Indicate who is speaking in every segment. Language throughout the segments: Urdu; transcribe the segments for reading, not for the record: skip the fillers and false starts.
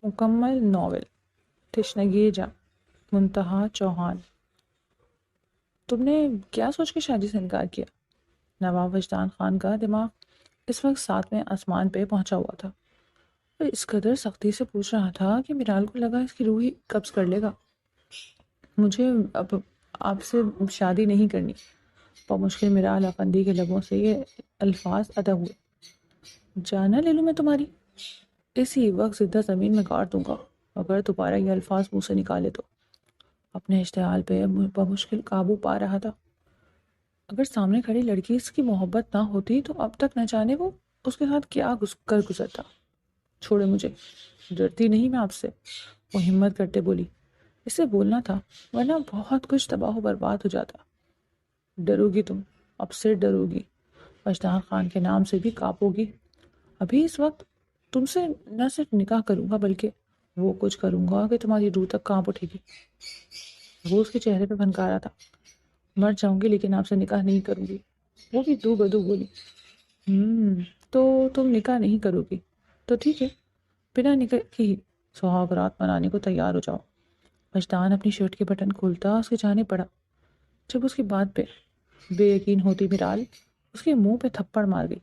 Speaker 1: مکمل ناول تشنگی جا منتہا چوہان۔ تم نے کیا سوچ کے شادی سے انکار کیا؟ نواب وجدان خان کا دماغ اس وقت ساتویں آسمان پہ پہنچا ہوا تھا۔ وہ اس قدر سختی سے پوچھ رہا تھا کہ میرال کو لگا اس کی روح ہی قبض کر لے گا۔ مجھے اب آپ سے شادی نہیں کرنی۔ بمشکل میرال افندی کے لبوں سے یہ الفاظ ادا ہوئے۔ جانا لے لوں میں تمہاری؟ اسی وقت زندہ زمین میں گاڑ دوں گا اگر دوبارہ یہ الفاظ منہ سے نکالے تو۔ اپنے اشتعال پہ بمشکل قابو پا رہا تھا۔ اگر سامنے کھڑی لڑکی اس کی محبت نہ ہوتی تو اب تک نہ جانے وہ اس کے ساتھ کیا کر گزرتا۔ چھوڑے مجھے، ڈرتی نہیں میں آپ سے، وہ ہمت کرتے بولی۔ اسے بولنا تھا ورنہ بہت کچھ تباہ و برباد ہو جاتا۔ ڈرو گی تم، اب سے ڈرو گی، وجدان خان کے نام سے بھی کانپو گی۔ ابھی اس وقت تم سے نہ صرف نکاح کروں گا بلکہ وہ کچھ کروں گا کہ تمہاری روح تک کانپ اٹھے گی۔ وہ اس کے چہرے پہ پھنکارا تھا۔ مر جاؤں گی لیکن آپ سے نکاح نہیں کروں گی، وہ بھی دو بدو بولی۔ تو تم نکاح نہیں کرو گی تو ٹھیک ہے، بنا نکاح کی ہی سہاگ رات منانے کو تیار ہو جاؤ۔ وجدان اپنی شرٹ کے بٹن کھولتا اس کے جانے پڑا جب اس کی بات پہ بے یقین ہوتی میرال اس کے منہ پہ تھپڑ مار گئی۔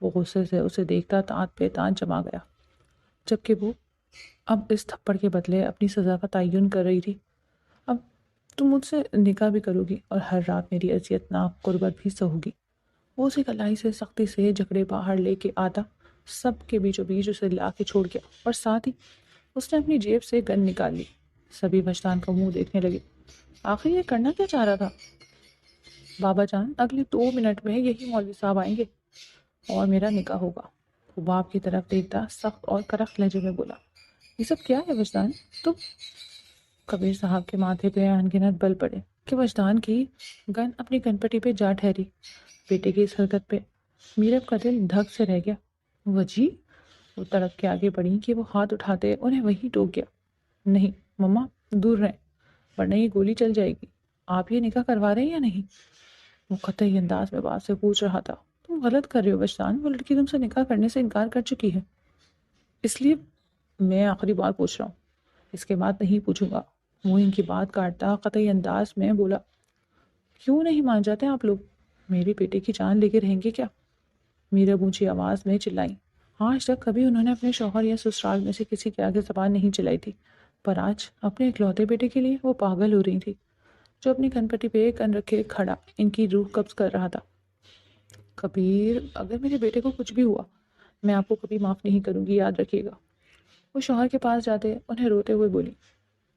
Speaker 1: وہ غصے سے اسے دیکھتا دانت پہ دانت جما گیا، جبکہ وہ اب اس تھپڑ کے بدلے اپنی سزا کا تعین کر رہی تھی۔ اب تم مجھ سے نکاح بھی کرو گی اور ہر رات میری اذیت ناک قربت بھی سہو گی۔ وہ اسے کلائی سے سختی سے جھگڑے باہر لے کے آتا سب کے بیچوں بیچ اسے لا کے چھوڑ گیا، اور ساتھ ہی اس نے اپنی جیب سے گن نکال لی۔ سبھی وجدان کا منہ دیکھنے لگے۔ آخر یہ کرنا کیا چاہ رہا تھا؟ بابا جان، اگلے 2 منٹ میں یہی مولوی صاحب آئیں گے اور میرا نکاح ہوگا۔ وہ باپ کی طرف دیکھتا سخت اور کرخت لہجے میں بولا۔ یہ سب کیا ہے وجدان؟ تم… کبیر صاحب کے ماتھے پہ انگنت بل پڑے کہ وجدان کی گن اپنی گن پٹی پہ جا ٹھہری۔ بیٹے کی اس حرکت پہ میرب کا دل دھک سے رہ گیا۔ وجی، وہ تڑپ کے آگے بڑھی کہ وہ ہاتھ اٹھاتے انہیں وہی ٹوک گیا۔ نہیں مما، دور رہیں ورنہ یہ گولی چل جائے گی۔ آپ یہ نکاح کروا رہے ہیں یا نہیں؟ وہ قطعی انداز میں بات سے پوچھ رہا تھا۔ تم غلط کر رہے ہو وجدان، وہ لڑکی تم سے نکاح کرنے سے انکار کر چکی ہے، اس لیے میں آخری بار پوچھ رہا ہوں، اس کے بعد نہیں پوچھوں گا۔ وہ ان کی بات کاٹتا قطعی انداز میں بولا۔ کیوں نہیں مان جاتے آپ لوگ؟ میرے بیٹے کی جان لے کے رہیں گے کیا؟ میرب اونچی آواز میں چلائی۔ آج تک کبھی انہوں نے اپنے شوہر یا سسرال میں سے کسی کے آگے زبان نہیں چلائی تھی، پر آج اپنے اکلوتے بیٹے کے لیے وہ پاگل ہو رہی تھی جو اپنی کن پٹی پہ کن رکھے کھڑا ان کی روح قبض کر رہا تھا۔ کبیر، اگر میرے بیٹے کو کچھ بھی ہوا میں آپ کو کبھی معاف نہیں کروں گی، یاد رکھیے گا۔ وہ شوہر کے پاس جاتے انہیں روتے ہوئے بولی۔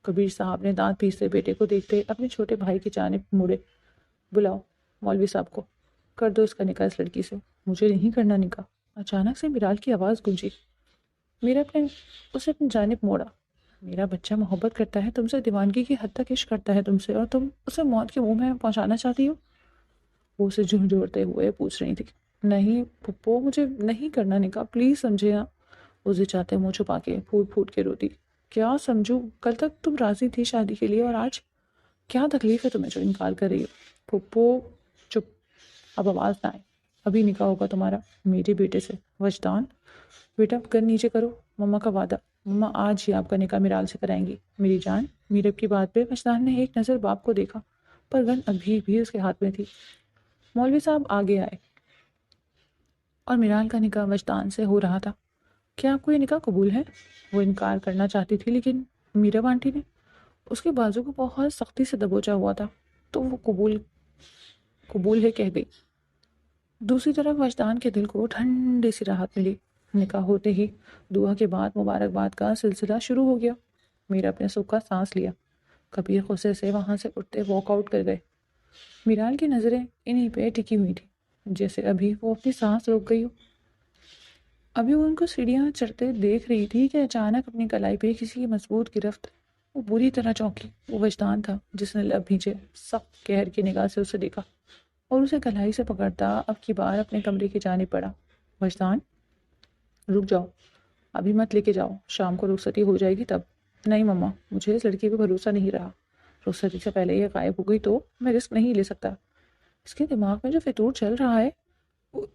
Speaker 1: کبیر صاحب نے دانت پیستے بیٹے کو دیکھتے اپنے چھوٹے بھائی کی جانب مڑے۔ بلاؤ مولوی صاحب کو، کر دو اس کا نکاح اس لڑکی سے۔ مجھے نہیں کرنا نکاح۔ اچانک سے میرال کی آواز گونجی۔ میرب نے اسے اپنی جانب موڑا۔ میرا بچہ محبت کرتا ہے تم سے، دیوانگی کی حد تک عشق کرتا ہے تم سے، اور تم اسے موت کے منہ میں پہنچانا چاہتی ہو؟ وہ اسے جھنجھوڑتے ہوئے پوچھ رہی تھی۔ نہیں پھپھو، مجھے نہیں کرنا نکاح، پلیز سمجھے نا۔ وہ چاہتے منہ چھپا کے پھوٹ پھوٹ کے روتی۔ کیا سمجھوں؟ کل تک تم راضی تھی شادی کے لیے اور آج کیا تکلیف ہے تمہیں جو انکار کر رہی ہو؟ پھپھو چپ، اب آواز نہ آئے۔ ابھی نکاح ہوگا تمہارا میرے بیٹے سے۔ وجدان بیٹا گن نیچے کرو، مما کا وعدہ، مما آج ہی آپ کا نکاح میرال سے کرائیں گی۔ میری جان۔ میرب کی بات پہ وجدان نے ایک نظر باپ کو دیکھا، پر گن ابھی بھی اس کے ہاتھ میں تھی۔ مولوی صاحب آگے آئے اور میرال کا نکاح وجدان سے ہو رہا تھا۔ کیا آپ کو یہ نکاح قبول ہے؟ وہ انکار کرنا چاہتی تھی لیکن میرب آنٹی نے اس کے بازو کو بہت سختی سے دبوچا ہوا تھا تو وہ قبول ہے کہہ گئی۔ دوسری طرف وجدان کے دل کو ٹھنڈی سی راحت ملی۔ نکاح ہوتے ہی دعا کے بعد مبارکباد کا سلسلہ شروع ہو گیا۔ میرب نے سکھ کا سانس لیا۔ کبیر غصے سے وہاں سے اٹھتے واک آؤٹ کر گئے۔ میرال کی نظریں انہی پہ ٹکی ہوئی تھی جیسے ابھی وہ اپنی سانس روک گئی ہو۔ ابھی وہ ان کو سیڑھیاں چڑھتے دیکھ رہی تھی کہ اچانک اپنی کلائی پہ کسی کی مضبوط گرفت۔ وہ بری طرح چونکی۔ وہ وجدان تھا جس نے لب بھینچے سخت قہر کی نگاہ سے اسے دیکھا اور اسے کلائی سے پکڑتا اب کی بار اپنے کمرے کی جانب بڑھا۔ وجدان، رک جاؤ، ابھی مت لے کے جاؤ، شام کو رخصتی ہو جائے گی تب۔ نہیں مما، مجھے اس لڑکی پہ بھروسہ نہیں رہا، رخصتی سے پہلے یہ غائب ہو گئی تو میں رسک نہیں لے سکتا۔ اس کے دماغ میں جو فطور چل رہا ہے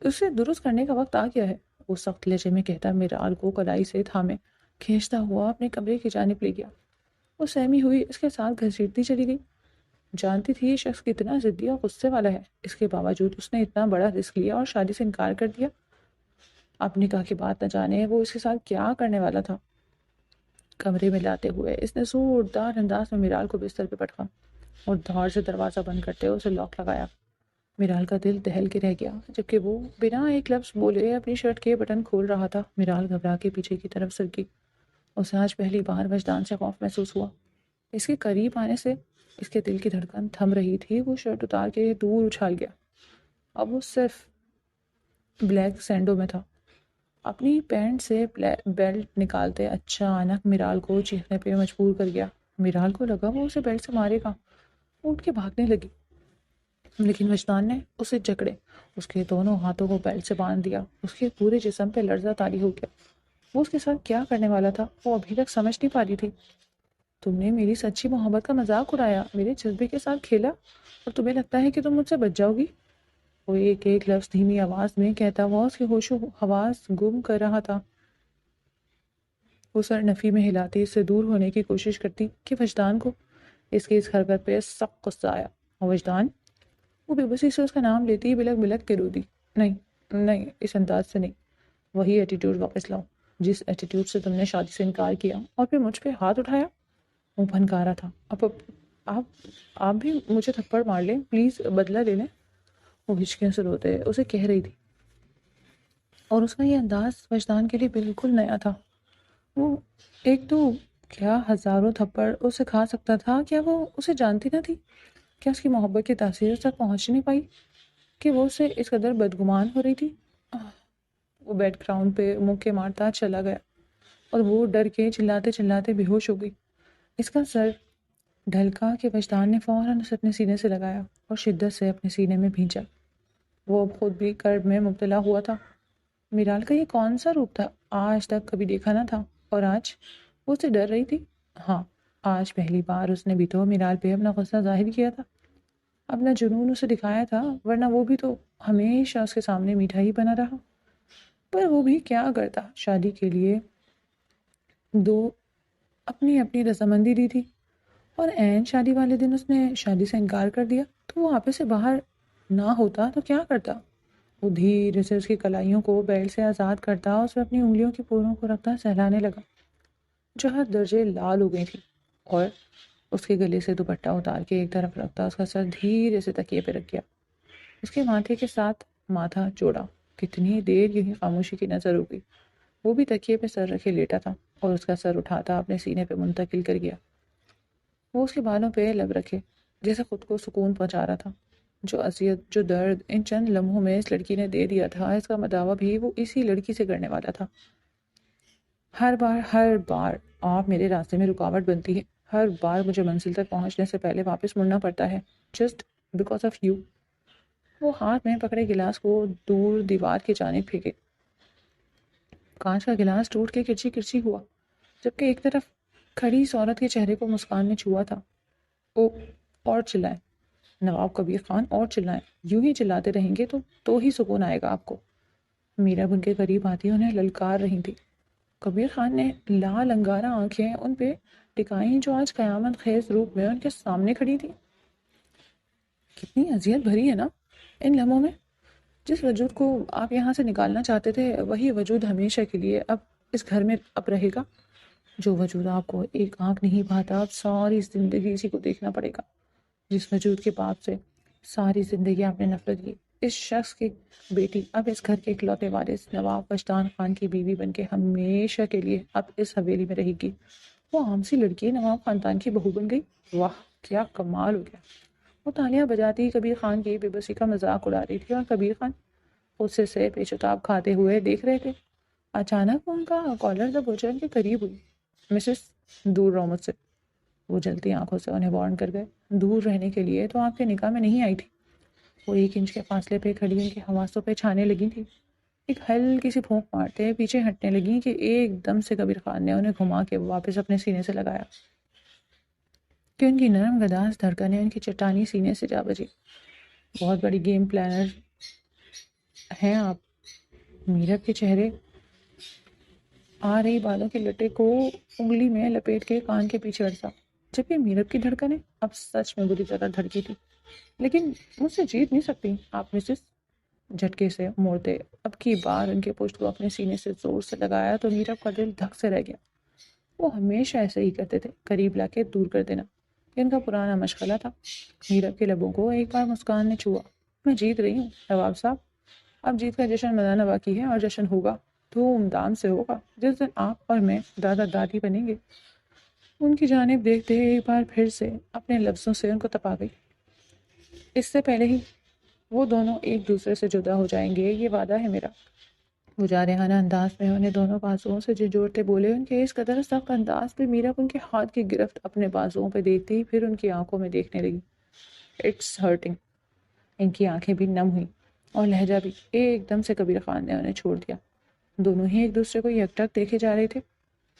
Speaker 1: اسے درست کرنے کا وقت آ گیا ہے، وہ سخت لہجے میں کہتا میرال کو کلائی سے تھامے کھینچتا ہوا اپنے کمرے کی جانب لے گیا۔ وہ سہمی ہوئی اس کے ساتھ گھسیٹتی چلی گئی۔ جانتی تھی یہ شخص کتنا ضدی اور غصے والا ہے، اس کے باوجود اس نے اتنا بڑا رسک لیا اور شادی سے انکار کر دیا۔ اب نکاح کی بات نہ جانے وہ اس کے ساتھ کیا کرنے والا تھا۔ کمرے میں لاتے ہوئے اس نے زوردار انداز میں میرال کو بستر پہ پٹکا اور دھار سے دروازہ بند کرتے ہوئے اسے لاک لگایا۔ میرال کا دل دہل کے رہ گیا جبکہ وہ بنا ایک لفظ بولے اپنی شرٹ کے بٹن کھول رہا تھا۔ میرال گھبرا کے پیچھے کی طرف سرکی۔ اسے آج پہلی بار وجدان سے خوف محسوس ہوا۔ اس کے قریب آنے سے اس کے دل کی دھڑکن تھم رہی تھی۔ وہ شرٹ اتار کے دور اچھال گیا۔ اب وہ صرف بلیک سینڈو میں تھا۔ اپنی پینٹ سے بیلٹ نکالتے اچانک میرال کو چیخنے پہ مجبور کر گیا۔ میرال کو لگا وہ اسے بیلٹ سے مارے گا۔ وہ اٹھ کے بھاگنے لگی لیکن وجدان نے اسے جکڑے اس کے دونوں ہاتھوں کو بیلٹ سے باندھ دیا۔ اس کے پورے جسم پہ لرزہ طاری ہو گیا۔ وہ اس کے ساتھ کیا کرنے والا تھا وہ ابھی تک سمجھ نہیں پا رہی تھی۔ تم نے میری سچی محبت کا مذاق اڑایا، میرے جذبے کے ساتھ کھیلا اور تمہیں لگتا ہے کہ تم مجھ سے بچ جاؤ گی؟ وہ ایک ایک لفظ دھیمی آواز میں کہتا ہوا اس کے ہوش و حواس گم کر رہا تھا۔ وہ سر نفی میں ہلاتی اس سے دور ہونے کی کوشش کرتی کہ وجدان کو اس کی اس حرکت پہ سخت غصہ آیا۔ اور وجدان وہ بے بسی سے اس کا نام لیتی بلک بلک کے رو دی۔ نہیں نہیں، اس انداز سے نہیں، وہی ایٹیٹیوڈ واپس لاؤ جس ایٹیٹیوڈ سے تم نے شادی سے انکار کیا اور پھر مجھ پہ ہاتھ اٹھایا۔ وہ پھنکارا تھا۔ آپ بھی مجھے تھپڑ مار لیں پلیز، بدلہ لے لیں، وہ ہچکیوں سے روتے اسے کہہ رہی تھی۔ اور اس کا یہ انداز وجدان کے لیے بالکل نیا تھا۔ وہ ایک تو کیا ہزاروں تھپڑ اسے کھا سکتا تھا، کیا وہ اسے جانتی نہ تھی؟ کیا اس کی محبت کی تاثیر اس تک پہنچ نہیں پائی کہ وہ اسے اس قدر بدگمان ہو رہی تھی؟ وہ بیڈ گراؤنڈ پہ منہ مارتا چلا گیا اور وہ ڈر کے چلاتے چلاتے بے ہوش ہو گئی۔ اس کا سر ڈھلکا کہ وجدان نے فوراً اسے اپنے سینے سے لگایا اور شدت سے اپنے سینے میں بھینچا۔ وہ اب خود بھی کرب میں مبتلا ہوا تھا۔ میرال کا یہ کون سا روپ تھا؟ آج تک کبھی دیکھا نہ تھا، اور آج وہ اسے ڈر رہی تھی۔ ہاں، آج پہلی بار اس نے بھی تو میرال پہ اپنا غصہ ظاہر کیا تھا، اپنا جنون اسے دکھایا تھا، ورنہ وہ بھی تو ہمیشہ اس کے سامنے میٹھا ہی بنا رہا۔ پر وہ بھی کیا کرتا، شادی کے لیے دو اپنی اپنی رضامندی دی تھی اور عین شادی والے دن اس نے شادی سے انکار کر دیا۔ تو وہ آپے سے باہر نہ ہوتا تو کیا کرتا؟ وہ دھیرے سے اس کی کلائیوں کو بیلٹ سے آزاد کرتا، اس پہ اپنی انگلیوں کی پوروں کو رکھتا سہلانے لگا جو ہر درجے لال ہو گئی تھی، اور اس کے گلے سے دوپٹہ اتار کے ایک طرف رکھتا اس کا سر دھیرے سے تکیے پہ رکھ گیا، اس کے ماتھے کے ساتھ ماتھا جوڑا۔ کتنی دیر یہی خاموشی کی نظر ہو گئی۔ وہ بھی تکیے پہ سر رکھے لیٹا تھا اور اس کا سر اٹھاتا اپنے سینے پہ منتقل کر گیا۔ وہ اس کے بالوں پہ لب رکھے جیسے خود کو سکون پہنچا رہا تھا۔ جو اذیت، جو درد ان چند لمحوں میں اس لڑکی نے دے دیا تھا، اس کا مداوع بھی وہ اسی لڑکی سے کرنے والا تھا۔ ہر بار آپ میرے راستے میں رکاوٹ بنتی ہے، ہر بار مجھے منزل تک پہنچنے سے پہلے واپس مڑنا پڑتا ہے، جسٹ بیکاز آف یو۔ وہ ہاتھ میں پکڑے گلاس کو دور دیوار کی جانب پھینکے۔ کانچ کا گلاس ٹوٹ کے کرچی کرچی ہوا، جبکہ ایک طرف کھڑی اس عورت کے چہرے کو مسکان نے چھوا تھا۔ او، اور چلائیں نواب کبیر خان، اور چلائیں، یوں ہی چلاتے رہیں گے تو ہی سکون آئے گا آپ کو۔ میرا ان کے قریب آتی انہیں للکار رہی تھی۔ کبیر خان نے لال انگارہ آنکھیں ان پہ ٹکائیں جو آج قیامت خیز روپ میں ان کے سامنے کھڑی تھی۔ کتنی اذیت بھری ہے نا ان لمحوں میں۔ جس وجود کو آپ یہاں سے نکالنا چاہتے تھے وہی وجود ہمیشہ کے لیے اب اس گھر میں اب رہے گا۔ جو وجود آپ کو ایک آنکھ نہیں بھاتا اب ساری زندگی اسی کو دیکھنا پڑے گا۔ جس وجود کے باپ سے ساری زندگی آپ نے نفرت کی، اس شخص کی بیٹی اب اس گھر کے اکلوتے وارث نواب وجدان خان کی بیوی بن کے ہمیشہ کے لیے اب اس حویلی میں رہے گی۔ وہ عام سی لڑکی نواب خاندان کی بہو بن گئی۔ واہ، کیا کمال ہو گیا۔ وہ تالیاں بجاتی کبیر خان کی بے بسی کا مذاق اڑا رہی تھی اور کبیر خان غصے سے پیچ و تاب کھاتے ہوئے دیکھ رہے تھے۔ اچانک ان کا کالر دب ہو جان کے قریب ہوئی۔ مسز، دور رہو مجھ سے، وہ جلتی آنکھوں سے انہیں وارن کر گئے۔ دور رہنے کے لیے تو آپ کے نکاح میں نہیں آئی تھی۔ وہ 1 انچ کے فاصلے پہ کھڑی ان کے حواسوں پہ چھانے لگی تھی، ایک ہلکی سی پھونک مارتے پیچھے ہٹنے لگی کہ ایک دم سے کبیر خان نے انہیں گھما کے واپس اپنے سینے سے لگایا کہ ان کی نرم گداز دھڑکنیں ان کی چٹانی سینے سے جا بجی۔ بہت بڑی گیم پلانر ہیں آپ۔ میرب کے چہرے آ رہی بالوں کے لٹے کو انگلی میں لپیٹ کے کان کے پیچھے اڑسا، جبکہ میرب کی دھڑکنیں اب سچ میں بری طرح دھڑکی تھی۔ لیکن مجھ سے جیت نہیں سکتی آپ مسز، جھٹکے سے موڑتے اب کی بار ان کے پشت کو اپنے سینے سے زور سے لگایا تو میرب کا دل دھک سے رہ گیا۔ وہ ہمیشہ ایسے ہی کرتے تھے، قریب لا کے دور کر دینا، یہ ان کا پرانا مشغلہ تھا۔ میرب کے لبوں کو ایک بار مسکان نے چھوا۔ میں جیت رہی ہوں نواب صاحب، اب جیت کا جشن منانا باقی ہے، اور جشن ہوگا، دھوم دھام سے ہوگا، جس دن آپ اور میں دادا دادی بنیں گے۔ ان کی جانب دیکھتے ایک بار پھر سے اپنے لفظوں سے ان کو تپا گئی۔ اس سے پہلے ہی وہ دونوں ایک دوسرے سے جدا ہو جائیں گے، یہ وعدہ ہے میرا۔ وہ جارحانہ انداز میں انہیں دونوں بازوؤں سے جھنجھوڑتے بولے، ان کے اس قدر سخت انداز پہ میرا ان کے ہاتھ کی گرفت اپنے بازوؤں پہ دیکھتی ہی پھر ان کی آنکھوں میں دیکھنے لگی۔ It's hurting. ان کی آنکھیں بھی نم ہوئیں اور لہجہ بھی۔ ایک دم سے کبیر خان نے انہیں چھوڑ دیا۔ دونوں ہی ایک دوسرے کو یکٹک دیکھے جا رہے تھے۔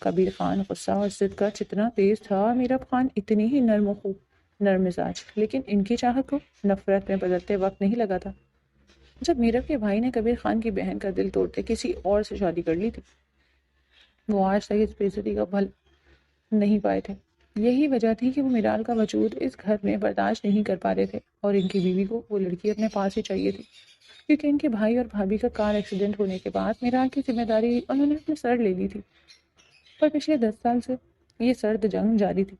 Speaker 1: کبیر خان غصہ اور ضد کا جتنا تیز تھا، میرب خان اتنی ہی نرم و نرم مزاج، لیکن ان کی چاہت کو نفرت میں بدلتے وقت نہیں لگا تھا۔ جب میرب کے بھائی نے کبیر خان کی بہن کا دل توڑتے کسی اور سے شادی کر لی تھی، وہ آج تک اس بےعزتی کا پھل نہیں پائے تھے۔ یہی وجہ تھی کہ وہ میرال کا وجود اس گھر میں برداشت نہیں کر پا رہے تھے، اور ان کی بیوی کو وہ لڑکی اپنے پاس ہی چاہیے تھی، کیونکہ ان کے بھائی اور بھابھی کا کار ایکسیڈنٹ ہونے کے بعد میرال کی ذمہ داری انہوں نے اپنے سر لے لی تھی۔ پر پچھلے 10 سال سے یہ سرد جنگ جاری تھی۔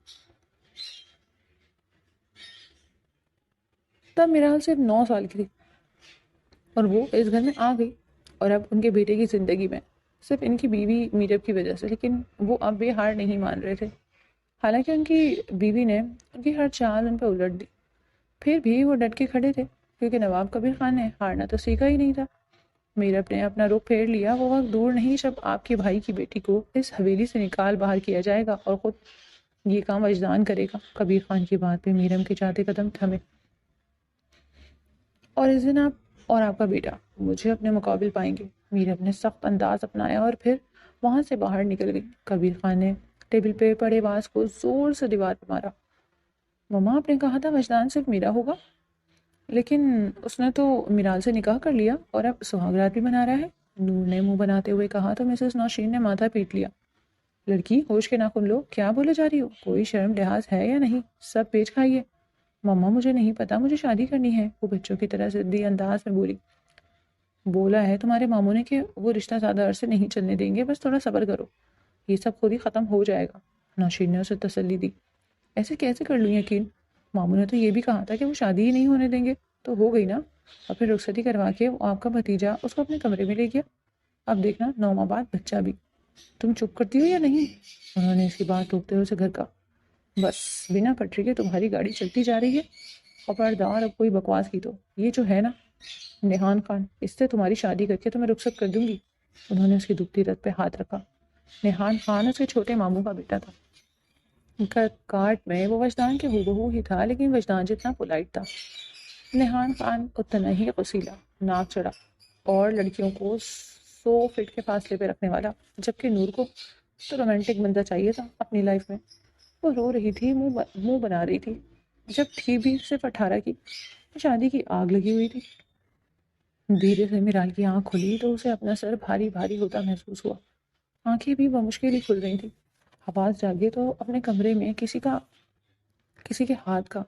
Speaker 1: تب میرال صرف 9 سال کی تھی اور وہ اس گھر میں آ گئی، اور اب ان کے بیٹے کی زندگی میں صرف ان کی بیوی میرب کی وجہ سے، لیکن وہ اب بھی ہار نہیں مان رہے تھے۔ حالانکہ ان کی بیوی نے ان کی ہر چال ان پہ الٹ دی، پھر بھی وہ ڈٹ کے کھڑے تھے، کیونکہ نواب کبیر خان نے ہارنا تو سیکھا ہی نہیں تھا۔ میرب نے اپنا رخ پھیر لیا۔ وہ وقت دور نہیں جب آپ کے بھائی کی بیٹی کو اس حویلی سے نکال باہر کیا جائے گا، اور خود یہ کام وجدان کرے گا۔ کبیر خان کی بات پہ میرم کے چاہتے قدم تھمے۔ اور اس دن آپ اور آپ کا بیٹا مجھے اپنے مقابل پائیں گے۔ میرم نے سخت انداز اپنایا اور پھر وہاں سے باہر نکل گئی۔ کبیر خان نے ٹیبل پہ پڑے باز کو زور سے دیوار پہ مارا۔ مما، آپ نے کہا تھا وجدان صرف میرا ہوگا، لیکن اس نے تو میرال سے نکاح کر لیا اور اب سہاگرات بھی بنا رہا ہے، نور نے منہ بناتے ہوئے کہا تو مسز نوشین نے ماتھا پیٹ لیا۔ لڑکی، ہوش کے ناخن لو، کیا بولے جا رہی ہو؟ کوئی شرم لحاظ ہے یا نہیں؟ سب پیچ کھائیے۔ مما، مجھے نہیں پتا، مجھے شادی کرنی ہے، وہ بچوں کی طرح ضدی انداز میں بولی۔ بولا ہے تمہارے ماموں نے کہ وہ رشتہ زیادہ عرصے نہیں چلنے دیں گے، بس تھوڑا صبر کرو، یہ سب خود ہی ختم ہو جائے گا۔ نوشین نے اسے تسلی دی۔ ایسے کیسے کر لوں یقین؟ ماموں نے تو یہ بھی کہا تھا کہ وہ شادی ہی نہیں ہونے دیں گے، تو ہو گئی نا، اور پھر رخصتی کروا کے وہ آپ کا بھتیجا اس کو اپنے کمرے میں لے گیا۔ اب دیکھنا 9 ماہ بعد بچہ بھی۔ تم چپ کرتی ہو یا نہیں؟ انہوں نے اس کی بات روکتے ہوئے اسے گھر کا۔ بس بنا پٹری کے تمہاری گاڑی چلتی جا رہی ہے، خبردار اب کوئی بکواس کی تو یہ جو ہے نا نیحان خان، اس سے تمہاری شادی کر کے تو میں رخصت کر دوں گی۔ انہوں نے اس کی دکھتی رت پہ ہاتھ رکھا۔ نیحان خان اس کے چھوٹے ماموں کا بیٹا تھا۔ کارٹ میں وہ وجدان کے ہو بہو ہی تھا، لیکن وجدان جتنا پولائٹ تھا، نیحان خان اتنا ہی غصیلا، ناک چڑھا اور لڑکیوں کو 100 فٹ کے فاصلے پہ رکھنے والا، جبکہ نور کو تو رومانٹک بندہ چاہیے تھا اپنی لائف میں۔ وہ رو رہی تھی، منہ بنا رہی تھی، جب تھی بھی صرف 18 کی، شادی کی آگ لگی ہوئی تھی۔ دھیرے سے میرال کی آنکھ کھلی تو اسے اپنا سر بھاری بھاری ہوتا محسوس ہوا۔ آنکھیں بھی بمشکل ہی کھل رہی تھیں۔ آواز جاگے تو اپنے کمرے میں کسی کے ہاتھ کا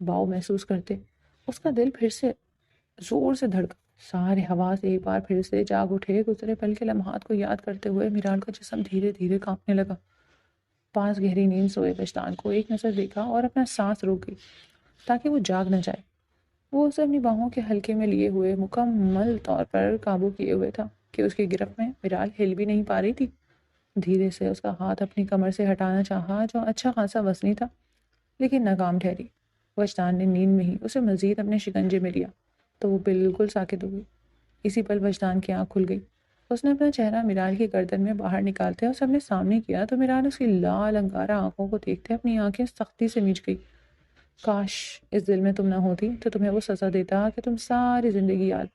Speaker 1: باؤ محسوس کرتے اس کا دل پھر سے زور سے دھڑکا۔ سارے حواس ایک بار پھر سے جاگ اٹھے۔ گزرے پل کے لمحات کو یاد کرتے ہوئے میرال کا جسم دھیرے دھیرے کانپنے لگا۔ پاس گہری نیند سوئے وجدان کو ایک نظر دیکھا اور اپنا سانس روک گئی تاکہ وہ جاگ نہ جائے۔ وہ اسے اپنی باہوں کے حلقے میں لیے ہوئے مکمل طور پر قابو کیے ہوئے تھا کہ اس کی گرفت میں میرال ہل بھی نہیں پا رہی تھی۔ دھیرے سے اس کا ہاتھ اپنی کمر سے ہٹانا چاہا، جو اچھا خاصا وزنی تھا، لیکن ناکام ٹھہری۔ وجدان نے نیند میں ہی اسے مزید اپنے شکنجے میں لیا تو وہ بالکل ساکت ہو گئی۔ اسی پل وجدان کی آنکھ کھل گئی۔ اس نے اپنا چہرہ میرال کی گردن میں باہر نکالتے اور سب نے سامنے کیا تو میرال اس کی لال انگارہ آنکھوں کو دیکھتے اپنی آنکھیں سختی سے میچ گئی۔ کاش اس دل میں تم نہ ہوتی تو تمہیں وہ سزا دیتا کہ تم ساری زندگی یاد۔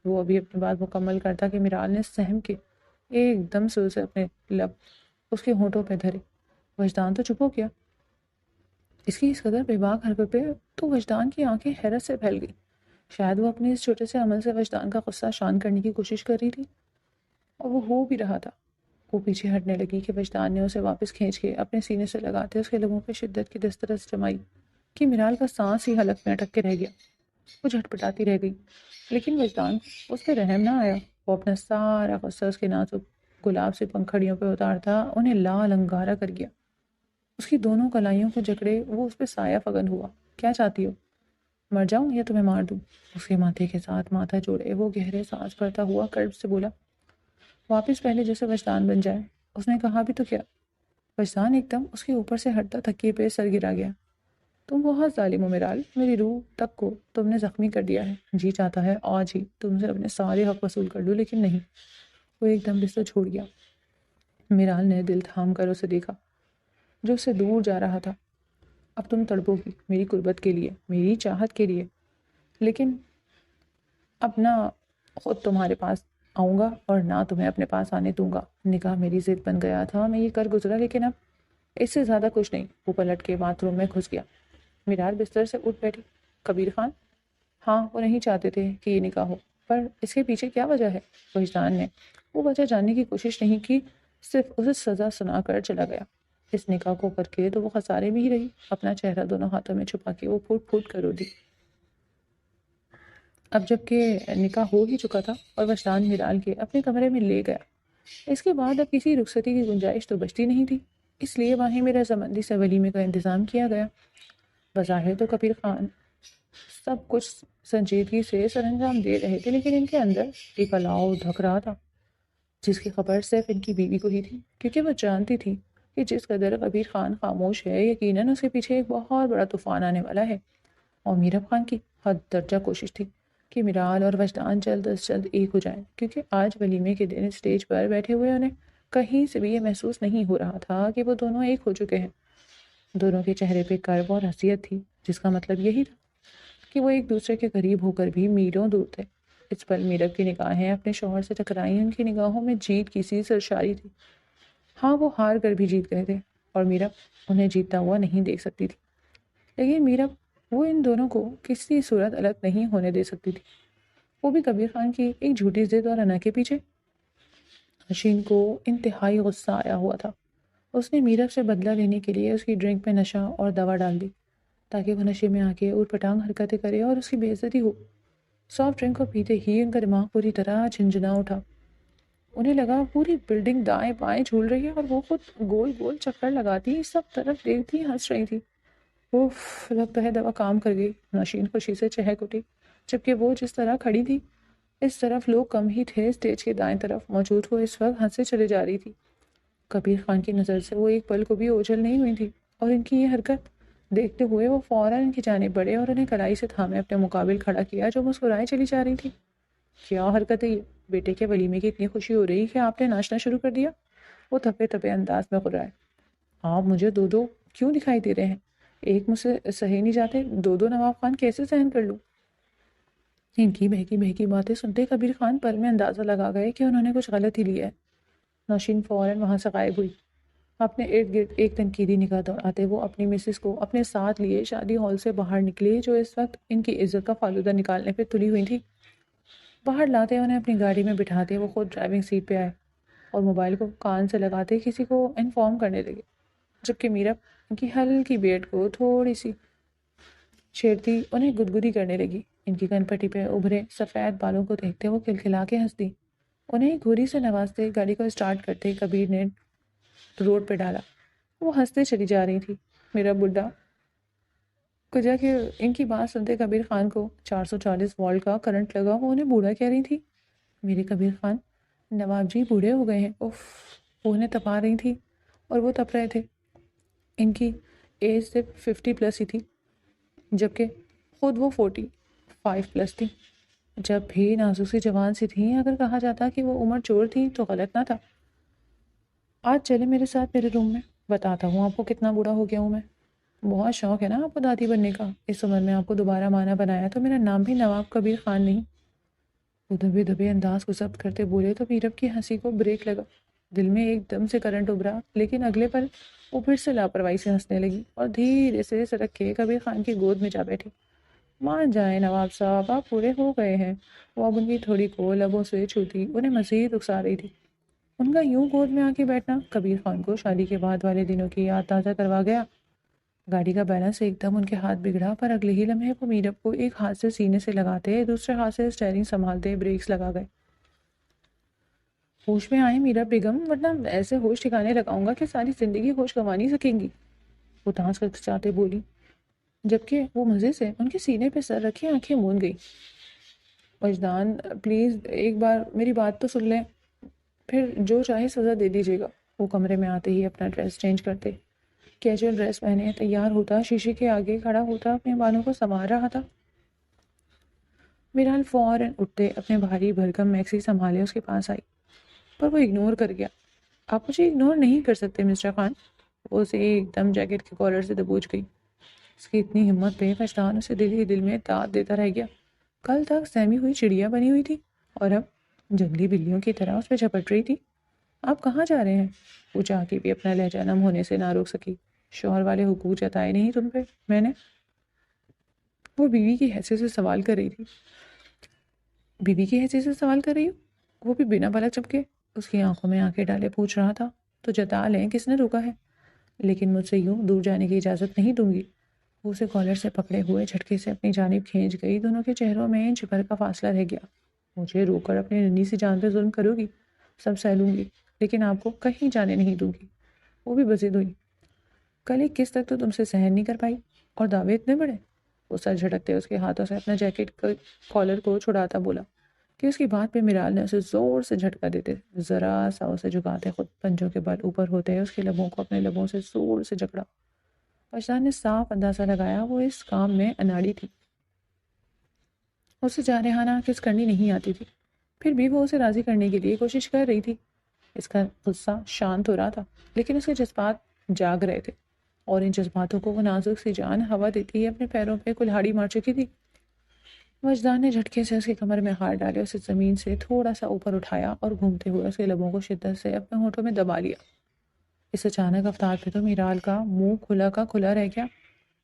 Speaker 1: وہ ابھی اپنی بات مکمل کرتا کہ میرال نے سہم کے ایک دم سے اسے اپنے لب اس کے ہونٹوں پہ دھرے۔ وجدان تو چپ ہو گیا۔ اس کی اس قدر بے باک حرکت پہ تو وجدان کی آنکھیں حیرت سے پھیل گئی۔ شاید وہ اپنے اس چھوٹے سے عمل سے وجدان کا غصہ شانت کرنے کی کوشش کر رہی تھی، اور وہ ہو بھی رہا تھا۔ وہ پیچھے ہٹنے لگی کہ وجدان نے اسے واپس کھینچ کے اپنے سینے سے لگاتے اس کے لبوں پہ شدت کی دسترس جمائی کہ میرال کا سانس ہی حلق میں اٹک کے رہ گیا۔ وہ جھٹپٹاتی رہ گئی، لیکن وجدان اس پہ رحم نہ آیا۔ وہ اپنا سارا غصہ اس کے نازک گلاب سے پنکھڑیوں پہ اتارتا انہیں لال انگارا کر گیا۔ اس کی دونوں کلائیوں کو جکڑے وہ اس پہ سایہ فگن ہوا۔ کیا چاہتی ہو؟ مر جاؤں یا تمہیں مار دوں؟ اس کے ماتھے کے ساتھ ماتھا جوڑے وہ گہرے سانس بھرتا ہوا قلب سے بولا، واپس پہلے جیسے وجدان بن جائے۔ اس نے کہا بھی تو کیا؟ وجدان ایک دم اس کے اوپر سے ہٹتا تکیے پہ سر گرا گیا۔ تم بہت ظالم ہو میرال، میری روح تک کو تم نے زخمی کر دیا ہے۔ جی چاہتا ہے آج ہی تم سے اپنے سارے حق وصول کر لوں، لیکن نہیں۔ وہ ایک دم بستر چھوڑ گیا۔ میرال نے دل تھام کر اسے دیکھا جو اس سے دور جا رہا تھا۔ اب تم تڑپو گی میری قربت کے لیے، میری چاہت کے لیے، لیکن اب نہ خود تمہارے پاس آؤں گا اور نہ تمہیں اپنے پاس آنے دوں گا۔ نکاح میری ضد بن گیا تھا، میں یہ کر گزرا، لیکن اب اس سے زیادہ کچھ نہیں۔ وہ پلٹ کے باتھ روم میں گھس گیا۔ میرال بستر سے اٹھ بیٹھی۔ کبیر خان؟ ہاں، وہ نہیں چاہتے تھے کہ یہ نکاح ہو، پر اس کے پیچھے کیا وجہ ہے؟ وجدان نے وہ وجہ جاننے کی کوشش نہیں کی، صرف اسے سزا سنا کر چلا گیا۔ اس نکاح کو کر کے تو وہ خسارے میں ہی رہی۔ اپنا چہرہ دونوں ہاتھوں میں چھپا کے وہ پھوٹ پھوٹ کر رو دی۔ اب جب کہ نکاح ہو ہی چکا تھا اور وجدان میرال کے اپنے کمرے میں لے گیا، اس کے بعد اب کسی رخصتی کی گنجائش تو بچتی نہیں تھی، اس لیے وہیں میرا رضامندی سے ولیمے کا انتظام کیا گیا۔ بظاہر تو کبیر خان سب کچھ سنجیدگی سے سر انجام دے رہے تھے، لیکن ان کے اندر ایک الاؤ دھک رہا تھا جس کی خبر صرف ان کی بیوی کو ہی تھی، کیونکہ وہ جانتی تھی کہ جس قدر کبیر خان خاموش ہے، یقیناً اس کے پیچھے ایک بہت بڑا طوفان آنے والا ہے۔ اور میرب خان کی حد درجہ کوشش تھی کہ میرال اور وجدان جلد از جلد ایک ہو جائیں، کیونکہ آج ولیمے کے دن اسٹیج پر بیٹھے ہوئے انہیں کہیں سے بھی یہ محسوس نہیں ہو رہا تھا کہ وہ دونوں ایک ہو چکے ہیں۔ دونوں کے چہرے پہ کرب اور حسیت تھی، جس کا مطلب یہی تھا کہ وہ ایک دوسرے کے قریب ہو کر بھی میلوں دور تھے۔ اس پل میرب کی نگاہیں اپنے شوہر سے ٹکرائیں، ان کی نگاہوں میں جیت کی سی سرشاری تھی۔ ہاں، وہ ہار کر بھی جیت گئے تھے اور میرب انہیں جیتتا ہوا نہیں دیکھ سکتی تھی، لیکن میرب وہ ان دونوں کو کسی صورت الگ نہیں ہونے دے سکتی تھی، وہ بھی کبیر خان کی ایک جھوٹی ضد اور انا کے پیچھے۔ نشین کو انتہائی غصہ آیا ہوا تھا۔ اس نے میرب سے بدلہ لینے کے لیے اس کی ڈرنک میں نشہ اور دوا ڈال دی تاکہ وہ نشے میں آ کے اوٹ پٹانگ حرکتیں کرے اور اس کی بے عزتی ہو۔ سافٹ ڈرنک کو پیتے ہی ان کا دماغ پوری طرح جھنجھنا اٹھا۔ انہیں لگا پوری بلڈنگ دائیں بائیں جھول رہی ہے اور وہ خود گول گول چکر لگاتی سب طرف دیکھتی ہنس رہی تھی۔ اوف، لگتا ہے دوا کام کر گئی۔ نوشین خوشی سے چہک اٹھی، جبکہ وہ جس طرح کھڑی تھی اس طرف لوگ کم ہی تھے۔ اسٹیج کے دائیں طرف موجود وہ اس وقت ہنسے چلے جا رہی تھی۔ کبیر خان کی نظر سے وہ ایک پل کو بھی اوجھل نہیں ہوئی تھی، اور ان کی یہ حرکت دیکھتے ہوئے وہ فوراً ان کی جانب بڑھے اور انہیں کلائی سے تھامے اپنے مقابل کھڑا کیا جو مسکرائے چلی جا رہی تھی۔ کیا حرکت ہے یہ؟ بیٹے کے ولیمے کی اتنی خوشی ہو رہی کہ آپ نے ناچنا شروع کر دیا؟ وہ تپے تپے انداز میں غرائے۔ آپ مجھے دو دو کیوں دکھائی دے رہے ہیں؟ ایک مجھ سے سہے نہیں جاتے، دو دو نواب خان کیسے سہن کر لوں؟ ان کی بہکی بہکی باتیں سنتے کبیر خان پل میں اندازہ لگا گئے کہ انہوں نے کچھ غلط ہی لیا ہے۔ نوشین فوراً وہاں سے غائب ہوئی۔ اپنے ارد گرد ایک تنقیدی نگاہ دوڑاتے وہ اپنی مسز کو اپنے ساتھ لیے شادی ہال سے باہر نکلے، جو اس وقت ان کی عزت کا فالودہ نکالنے پہ تلی ہوئی تھی۔ باہر لاتے انہیں اپنی گاڑی میں بٹھاتے وہ خود ڈرائیونگ سیٹ پہ آئے اور موبائل کو کان سے لگاتے کسی کو انفارم کرنے لگے، جبکہ میرب ان کی ہلکی بیٹ کو تھوڑی سی چھیڑتی انہیں گدگدی کرنے لگی۔ ان کی کن پٹی پہ ابھرے سفید بالوں کو دیکھتے وہ کھلکھلا کے ہنس دی۔ انہیں گھوری سے نوازتے گاڑی کو اسٹارٹ کرتے کبیر نے روڈ پہ ڈالا۔ وہ ہنستے چلی جا رہی تھی۔ میرا بڈھا کجا کہ ان کی بات سنتے کبیر خان کو 440 وولٹ کا کرنٹ لگا۔ وہ انہیں بوڑھا کہہ رہی تھی۔ میرے کبیر خان، نواب جی بوڑھے ہو گئے ہیں۔ اف، وہ انہیں تپا رہی تھی اور وہ تپ رہے تھے۔ ان کی ایج صرف 50 پلس ہی تھی، جبکہ خود وہ 45 پلس تھی۔ جب بھی نازک سی جوان سی تھیں، اگر کہا جاتا کہ وہ عمر چور تھی تو غلط نہ تھا۔ آج چلے میرے ساتھ میرے روم میں، بتاتا ہوں آپ کو کتنا بوڑھا ہو گیا ہوں میں۔ بہت شوق ہے نا آپ کو دادی بننے کا، اس عمر میں آپ کو دوبارہ مانا بنایا تو میرا نام بھی نواب کبیر خان نہیں۔ وہ دبے دبے انداز کو ضبط کرتے بولے تو میرب کی ہنسی کو بریک لگا۔ دل میں ایک دم سے کرنٹ ابھرا، لیکن اگلے پل وہ پھر سے لاپرواہی سے ہنسنے لگی اور دھیرے سے سرک کے کبیر خان کی گود میں جا بیٹھی۔ مان جائیں نواب صاحب، آپ پورے ہو گئے ہیں۔ وہ اب ان کی تھوڑی کو لبوں سے چھوتی انہیں مزید اکسا رہی تھی۔ ان کا یوں گود میں آ کے بیٹھنا کبیر خان کو شادی کے بعد والے دنوں کی یاد تازہ کروا گیا۔ گاڑی کا بیلنس ایک دم ان کے ہاتھ بگڑا، پر اگلے ہی لمحے وہ میرب کو ایک ہاتھ سے سینے سے لگاتے دوسرے ہاتھ سے اسٹیئرنگ سنبھالتے بریکس لگا گئے۔ ہوش میں آئے میرب بیگم، ورنہ ایسے ہوش ٹھکانے لگاؤں گا کہ ساری زندگی ہوش گنوا نہیں سکیں گی، وہ تانس کھچاتے بولی، جبکہ وہ مزے سے ان کے سینے پہ سر رکھے آنکھیں موند گئی۔ وجدان پلیز ایک بار میری بات تو سن لیں، پھر جو چاہے سزا دے دیجیے گا۔ وہ کمرے میں آتے ہی اپنا ڈریس چینج کرتے، کیجول ڈریس پہنے تیار ہوتا، شیشے کے آگے کھڑا ہوتا، اپنے بالوں کو سنوار رہا تھا۔ میرال فوراً اٹھتے اپنے بھاری بھرکم میکسی سنبھالے اس کے پاس آئی، پر وہ اگنور کر گیا۔ آپ مجھے اگنور نہیں کر سکتے مسٹر خان، وہ اسے ایک دم جیکٹ کے کالر سے دبوچ گئی۔ اس کی اتنی ہمت پہ وجدان اسے دل ہی دل میں داد دیتا رہ گیا۔ کل تک سہمی ہوئی چڑیا بنی ہوئی تھی اور اب جنگلی بلیوں کی طرح اس پہ جھپٹ رہی تھی۔ آپ کہاں جا رہے ہیں؟ وہ چاہ کے بھی اپنا لہجہ نم ہونے سے نہ روک سکی۔ شوہر والے حقوق جتائے نہیں تم پہ میں نے؟ وہ بیوی کی حیثیت سے سوال کر رہی تھی۔ بیوی کی حیثیت سے سوال کر رہی ہوں؟ وہ بھی بنا پلک چپکے اس کی آنکھوں میں آنکھیں ڈالے پوچھ رہا تھا۔ تو جتا لیں کس نے روکا ہے، لیکن مجھ سے یوں دور جانے کی اجازت نہیں دوں گی۔ وہ اسے کالر سے پکڑے ہوئے جھٹکے سے اپنی جانب کھینچ گئی۔ دونوں کے چہروں میں انچ بھر کا فاصلہ رہ گیا۔ مجھے روک کر اپنی ننھی سی جان پہ ظلم کرو گی، سب سہ لوں گی، لیکن آپ کو کہیں جانے نہیں دوں گی۔ وہ بھی بضد ہوئی۔ کل ایک کس تک تو تم سے سہن نہیں کر پائی، اور دعوے اتنے بڑے؟ وہ سر جھٹکتے اس کے ہاتھوں سے اپنا جیکٹ کا کالر کو چھڑاتا بولا کہ اس کی بات پہ میرال نے اسے زور سے جھٹکا دیتے ذرا سا اسے جھکاتے خود پنجوں کے بل اوپر ہوتے اس کے لبوں کو اپنے لبوں سے زور سے جکڑا۔ وجدان نے صاف اندازہ لگایا وہ اس کام میں اناڑی تھی، اسے جارحانہ کس کرنی نہیں آتی تھی، پھر بھی وہ اسے راضی کرنے کے لیے کوشش کر رہی تھی۔ اس کا غصہ شانت ہو رہا تھا، لیکن اس کے جذبات جاگ رہے تھے، اور ان جذباتوں کو وہ نازک سی جان ہوا دیتی ہی اپنے پیروں پہ کلہاڑی مار چکی تھی۔ وجدان نے جھٹکے سے اس کے کمر میں ہاتھ ڈالے، اسے زمین سے تھوڑا سا اوپر اٹھایا اور گھومتے ہوئے اس کے لبوں کو شدت سے اپنے ہونٹوں میں دبا لیا۔ اس اچانک افطار پہ تو میرال کا منہ کھلا کا کھلا رہ گیا۔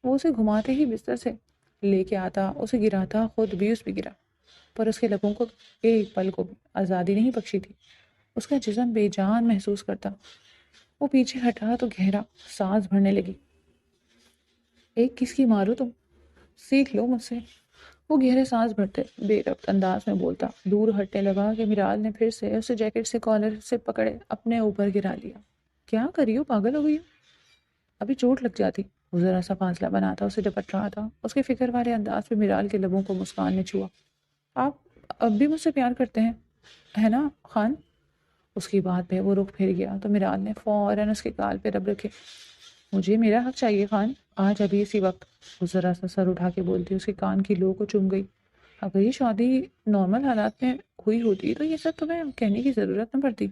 Speaker 1: وہ اسے گھماتے ہی بستر سے لے کے آتا، اسے گراتا، خود بھی اس پہ گرا، پر اس کے لبوں کو ایک پل کو بھی آزادی نہیں بخشی تھی۔ اس کا جسم بے جان محسوس کرتا۔ وہ پیچھے ہٹا تو گہرا سانس بھرنے لگی۔ ایک کس کی مارو تم، سیکھ لو مجھ سے، وہ گہرے سانس بھرتے بے ربط انداز میں بولتا۔ دور ہٹنے لگا کہ میرال نے پھر سے اسے جیکٹ سے کالر سے پکڑے اپنے اوپر گرا لیا۔ کیا کری ہو، پاگل ہو گئی ہو؟ ابھی چوٹ لگ جاتی۔ وہ ذرا سا فاصلہ بناتا اسے ڈپٹ رہا تھا۔ اس کے فکر والے انداز پہ میرال کے لبوں کو مسکان نے چھوا۔ آپ اب بھی مجھ سے پیار کرتے ہیں، ہے نا خان؟ اس کی بات پہ وہ رخ پھر گیا تو میرال نے فوراً اس کے گال پہ رب رکھے۔ مجھے میرا حق چاہیے خان، آج ابھی اسی وقت۔ وہ ذرا سا سر اٹھا کے بولتی، اس کے کان کی لو کو چوم گئی۔ اگر یہ شادی نارمل حالات میں ہوئی ہوتی تو یہ سب تمہیں کہنے کی ضرورت نہ پڑتی،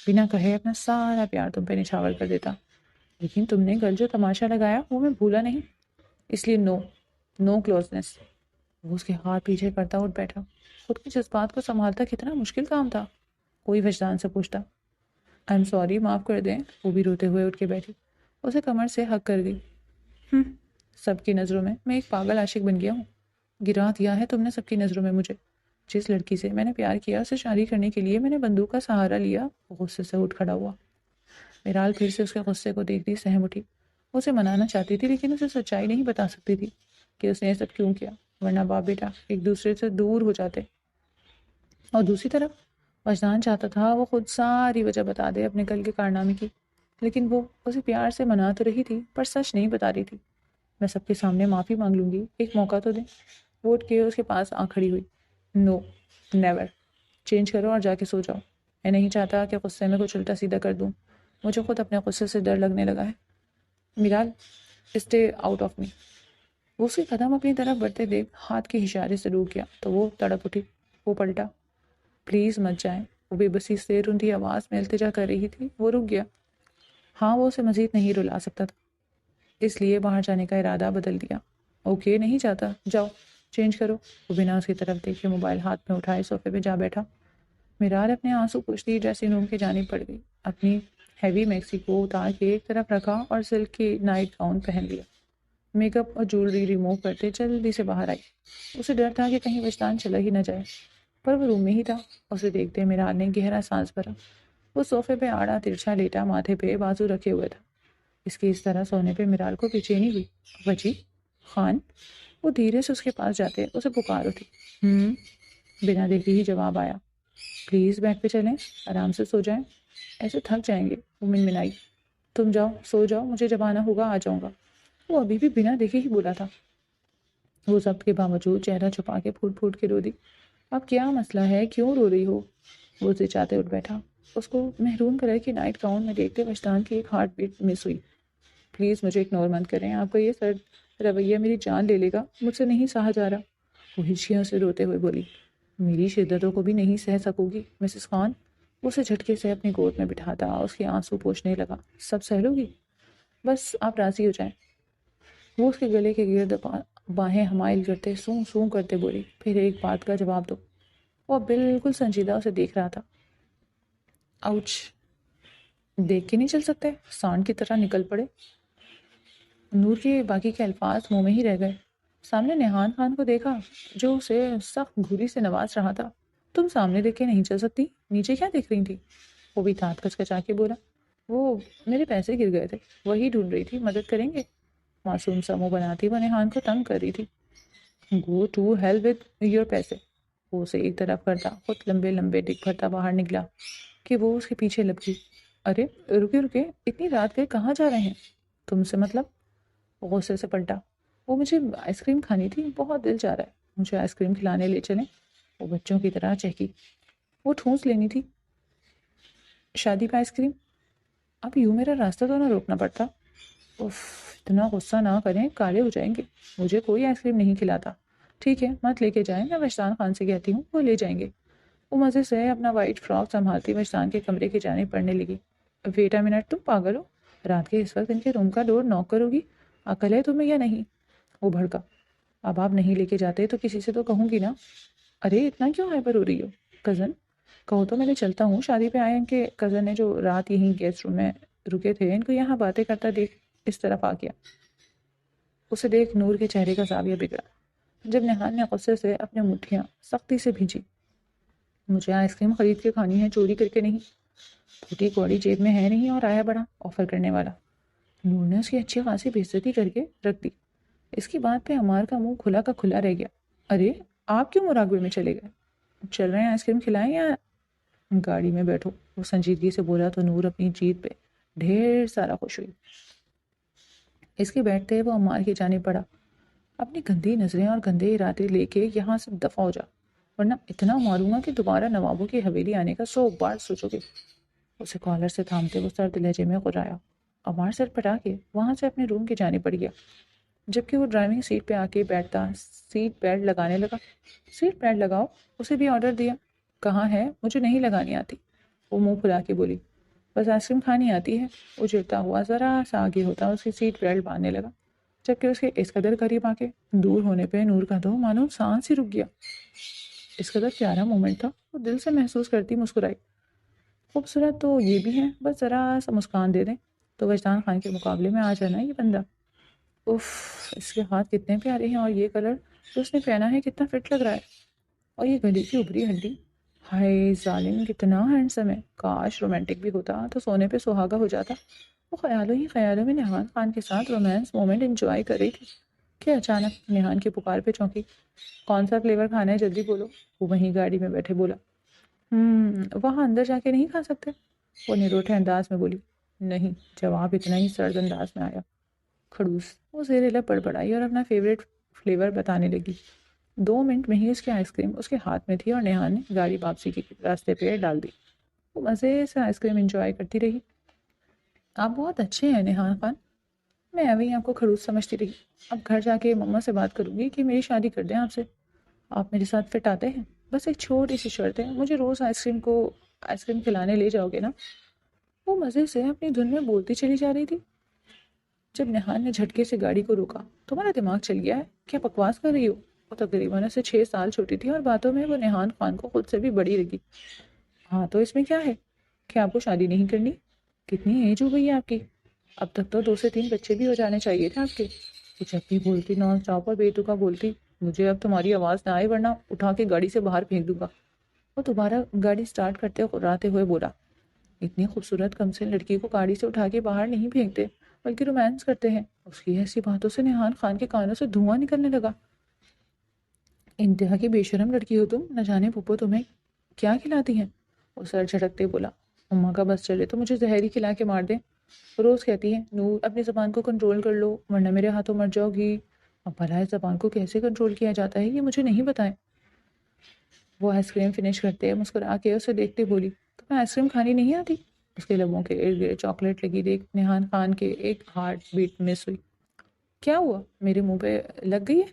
Speaker 1: بنا کہے اپنا سارا پیار تم پہ نچھاور کر دیتا، لیکن تم نے کل جو تماشا لگایا وہ میں بھولا نہیں، اس لیے نو کلوزنس۔ وہ اس کے ہاتھ پیچھے کرتا اٹھ بیٹھا۔ خود کے جذبات کو سنبھالتا کتنا مشکل کام تھا، کوئی وجدان سے پوچھتا۔ آئی ایم سوری، معاف کر دیں۔ وہ بھی روتے ہوئے اٹھ کے بیٹھی، اسے کمر سے ہگ کر دی۔ سب کی نظروں میں ایک پاگل عاشق بن گیا ہوں، گرا دیا ہے تم نے سب کی نظروں میں مجھے۔ جس لڑکی سے میں نے پیار کیا اسے شادی کرنے کے لیے میں نے بندوق کا سہارا لیا۔ وہ غصے سے اٹھ کھڑا ہوا۔ میرال پھر سے اس کے غصے کو دیکھتی سہم اٹھی۔ وہ اسے منانا چاہتی تھی لیکن اسے سچائی نہیں بتا سکتی تھی کہ اس نے یہ سب کیوں کیا، ورنہ باپ بیٹا ایک دوسرے سے دور ہو جاتے۔ اور دوسری طرف وجدان چاہتا تھا وہ خود ساری وجہ بتا دے اپنے کل کے کارنامے کی، لیکن وہ اسے پیار سے منا تو رہی تھی پر سچ نہیں بتا رہی تھی۔ میں سب کے سامنے معافی مانگ لوں گی، ایک موقع تو دیں۔ وہ اٹھ کے اس کے پاس آ کھڑی ہوئی۔ نو، نیور۔ چینج کرو اور جا کے سو جاؤ۔ میں نہیں چاہتا کہ غصے میں کچھ الٹا سیدھا کر دوں، مجھے خود اپنے غصے سے ڈر لگنے لگا ہے۔ میرال، اسٹے آؤٹ آف می۔ وہ اس کے قدم اپنی طرف بڑھتے دیکھ ہاتھ کے اشارے سے روک گیا تو وہ تڑپ اٹھی۔ وہ پلٹا۔ پلیز مت جائیں، وہ بے بسی سے رندھی آواز میں التجا کر رہی تھی۔ وہ رک گیا۔ ہاں، وہ اسے مزید نہیں رلا سکتا تھا، اس لیے باہر جانے کا ارادہ بدل دیا۔ اوکے، نہیں چاہتا، جاؤ چینج کرو۔ وہ بنا اس کی طرف دیکھے موبائل ہاتھ میں اٹھائے صوفے پہ جا بیٹھا۔ میرال اپنے آنسو پوچھتی ڈریسنگ روم کی جانب پڑ گئی، اپنی ہیوی میکسی کو اتار کے ایک طرف رکھا اور سلک کی نائٹ گاؤن پہن لیا۔ میک اپ اور جولری ریموو کرتے جلدی سے باہر آئی۔ اسے ڈر تھا کہ کہیں وجدان چلا ہی نہ جائے، پر وہ روم میں ہی تھا۔ اسے دیکھتے میرال نے گہرا سانس بھرا۔ وہ صوفے پہ آڑا ترچھا لیٹا ماتھے پہ بازو رکھے ہوئے تھا۔ اس کی اس طرح سونے پہ میرال کو بے چینی ہوئی۔ وجی خان، وہ دھیرے سے اس کے پاس جاتے اسے پکار اٹھی۔ بنا دیکھے ہی جواب آیا۔ پلیز بیڈ پہ چلیں، آرام سے سو جائیں، ایسے تھک جائیں گے۔ وہ منمنائی۔ تم جاؤ، سو جاؤ، مجھے جب آنا ہوگا آ جاؤں گا۔ وہ ابھی بھی بنا دیکھے ہی بولا تھا۔ وہ سب کے باوجود چہرہ چھپا کے پھوٹ پھوٹ کے رو دی۔ اب کیا مسئلہ ہے، کیوں رو رہی ہو؟ وہ اسے چاہتے اٹھ بیٹھا۔ اس کو محرون کلر کی نائٹ گاؤن میں دیکھتے وجدان کی ایک ہارٹ بیٹ مس ہوئی۔ پلیز مجھے اگنور مت کریں، آپ کا یہ سرد رویہ میری جان لے لے گا، مجھ سے نہیں سہا جا رہا۔ وہ ہچکیوں سے روتے ہوئے بولی، میری شدتوں کو بھی نہیں سہ سکو گی مسز خان؟ وہ اسے جھٹکے سے اپنی گود میں بٹھاتا اس کے آنسو پوچھنے لگا۔ سب سہ لو گی، بس آپ راضی ہو جائیں۔ وہ اس کے گلے کے گرد باہیں حمائل کرتے سوں سوں کرتے بولی، پھر ایک بات کا جواب دو۔ وہ بالکل سنجیدہ اسے دیکھ رہا تھا۔ آؤچ، دیکھ کے نہیں چل سکتے؟ سانڈ کی طرح نکل پڑے۔ نور کے باقی کے الفاظ منہ میں ہی رہ گئے۔ سامنے نیہان خان کو دیکھا جو اسے سخت گھوری سے نواز رہا تھا۔ تم سامنے دیکھ کے نہیں چل سکتی، نیچے کیا دیکھ رہی تھی؟ وہ بھی دانت کچکچا کے بولا، وہ میرے پیسے گر گئے تھے، وہی ڈھونڈ رہی تھی، مدد کریں گے؟ معصوم سا منہ بناتی وہ نیہان کو تنگ کر رہی تھی۔ Go to hell with your پیسے۔ وہ اسے ایک طرف کرتا خود لمبے لمبے ڈگ بھرتا باہر نکلا کہ وہ اس کے پیچھے لپکی۔ ارے رکے رکے، اتنی رات گئے کہاں جا رہے ہیں؟ تم سے مطلب؟ غصے سے پلٹا۔ وہ مجھے آئس کریم کھانی تھی، بہت دل چاہ رہا ہے، مجھے آئس کریم کھلانے لے چلیں؟ وہ بچوں کی طرح چہکی۔ وہ ٹھونس لینی تھی، شادی پہ آئس کریم؟ اب یوں میرا راستہ تو نہ روکنا پڑتا۔ اف، اتنا غصہ نہ کریں، کالے ہو جائیں گے۔ مجھے کوئی آئس کریم نہیں کھلاتا۔ ٹھیک ہے، مت لے کے جائیں، میں وجدان خان سے کہتی ہوں، وہ لے جائیں گے۔ وہ مزے سے اپنا وائٹ فراک سنبھالتی وجدان کے کمرے کی جانب پڑھنے لگی۔ ویٹ اے منٹ، تم پاگل ہو؟ رات کے اس وقت ان کے روم کا ڈور ناک کرو گی؟ عقل ہے تمہیں یا نہیں؟ وہ بھڑکا۔ اب آپ نہیں لے کے جاتے تو کسی سے تو کہوں گی نا۔ ارے اتنا کیوں ہائپر ہو رہی ہو؟ کزن کہو تو میں چلتا ہوں، شادی پہ آئے ان کے کزن نے جو رات یہیں گیسٹ روم میں رکے تھے، ان کو یہاں باتیں کرتا دیکھ اس طرف آ گیا۔ اسے دیکھ نور کے چہرے کا زاویہ بگڑا جب نیہان نے غصے سے اپنی مٹھیاں سختی سے بھیجی۔ مجھے آئس کریم خرید کے کھانی ہے، چوری کر کے نہیں۔ پھوٹی کوڑی جیب میں ہے نہیں اور آیا بڑا آفر کرنے والا۔ نور نے اس کی اچھی خاصی بے عزتی کر کے رکھ دی۔ اس کی بات پہ عمار کا منہ کھلا کا کھلا رہ گیا۔ ارے آپ کیوں مراقبے میں چلے گئے؟ چل رہے ہیں آئس کریم کھلائیں یا گاڑی میں بیٹھو؟ وہ سنجیدگی سے بولا تو نور اپنی جیت پہ ڈھیر سارا خوش ہوئی۔ اس کے بیٹھتے وہ عمار کی جانب پڑا۔ اپنی گندی نظریں اور گندے ارادے لے کے یہاں سے دفع ہو جا، ورنہ اتنا ماروں گا کہ دوبارہ نوابوں کی حویلی آنے کا 100 بار سوچو گے۔ اسے کالر سے تھامتے وہ سرد لہجے میں غرایا۔ عمار سر پٹا کے وہاں سے اپنے روم کی جانب پڑ گیا، جبکہ وہ ڈرائیونگ سیٹ پہ آ کے بیٹھتا سیٹ بیلٹ لگانے لگا۔ سیٹ بیلٹ لگاؤ، اسے بھی آرڈر دیا۔ کہاں ہے؟ مجھے نہیں لگانی آتی۔ وہ منہ پھلا کے بولی، بس آئس کریم کھانی آتی ہے۔ وہ چڑھتا ہوا ذرا سا آگے ہوتا اس کی سیٹ بیلٹ باندھنے لگا، جبکہ اس کے اس قدر قریب آ کے دور ہونے پہ نور کا تو معلوم سانس ہی رک گیا۔ اس قدر پیارا مومنٹ تھا، وہ دل سے محسوس کرتی مسکرائی۔ خوبصورت تو یہ بھی ہے، بس ذرا سا مسکان دے دیں تو وجدان خان کے مقابلے میں آ جانا یہ بندہ۔ اف، اس کے ہاتھ کتنے پیارے ہیں، اور یہ کلر جو اس نے پہنا ہے کتنا فٹ لگ رہا ہے، اور یہ گلی کی ابری ہڈی، ہائے ظالم کتنا ہینڈسم ہے۔ کاش رومانٹک بھی ہوتا تو سونے پہ سہاگا ہو جاتا۔ وہ خیالوں ہی خیالوں میں نیہان خان کے ساتھ رومانس مومنٹ انجوائے کر رہی تھی کہ اچانک نیہان کی پکار پہ چونکی۔ کون سا فلیور کھانا ہے، جلدی بولو۔ وہ وہیں گاڑی میں بیٹھے بولا۔ وہاں اندر جا کے نہیں کھا سکتے؟ وہ نروٹھے انداز میں بولی۔ نہیں، جواب اتنا ہی سرد انداز میں آیا۔ کھڑوس۔ وہ زیر لب بڑبڑائی اور اپنا فیوریٹ فلیور بتانے لگی۔ 2 منٹ میں ہی اس کی آئس کریم اس کے ہاتھ میں تھی اور نیہان نے گاڑی واپسی کے راستے پہ ڈال دی۔ وہ مزے سے آئس کریم انجوائے کرتی رہی۔ آپ بہت اچھے ہیں نیہان خان، میں ابھی آپ کو کھڑوس سمجھتی رہی۔ اب گھر جا کے مما سے بات کروں گی کہ میری شادی کر دیں آپ سے۔ آپ میرے ساتھ فٹ آتے ہیں؟ بس ایک چھوٹی سی شرط ہے، مجھے روز آئس کریم کھلانے لے جاؤ گے نا؟ وہ مزے سے اپنی دھن میں بولتی چلی جا رہی تھی جب نیہان نے جھٹکے سے گاڑی کو روکا۔ تمہارا دماغ چل گیا ہے کیا؟ بکواس کر رہی ہو؟ وہ تقریباً اسے 6 سال چھوٹی تھی اور باتوں میں وہ نیہان خان کو خود سے بھی بڑی لگی۔ ہاں تو اس میں کیا ہے کہ آپ کو شادی نہیں کرنی؟ کتنی ایج ہو گئی ہے آپ کی؟ اب تک تو 2 سے 3 بچے بھی ہو جانے چاہیے تھے آپ کے۔ وہ جب بھی بولتی نان اسٹاپ اور بے تکا بولتی، مجھے اب تمہاری آواز نہ آئے ورنہ اٹھا کے گاڑی سے باہر پھینک دوں گا۔ وہ دوبارہ گاڑی سٹارٹ کرتے غراتے ہوئے بولا، اتنی خوبصورت کم سے لڑکی کو گاڑی سے اٹھا کے باہر نہیں پھینکتے بلکہ رومانس کرتے ہیں۔ اس کی ایسی باتوں سے نیحان خان کے کانوں سے دھواں نکلنے لگا۔ انتہا کی بے شرم لڑکی ہو تم، نہ جانے پھپھو تمہیں کیا کھلاتی ہیں۔ وہ سر جھٹکتے بولا، اماں کا بس چلے تو مجھے زہر ہی کھلا کے مار دیں۔ روز کہتی ہے نور اپنی زبان کو کنٹرول کر لو ورنہ میرے ہاتھوں مر جاؤ گی۔ اب بھلا اس زبان کو کیسے کنٹرول کیا جاتا ہے یہ مجھے نہیں بتائیں۔ وہ آئس کریم فنش کرتے مسکرا کے اسے دیکھتے بولی، تمہیں آئس کریم کھانی نہیں آتی؟ اس کے لبوں کے ارد گرد چاکلیٹ لگی دیکھ نیحان خان کے ایک ہارٹ بیٹ مس ہوئی۔ کیا ہوا؟ میرے منہ پہ لگ گئی ہے؟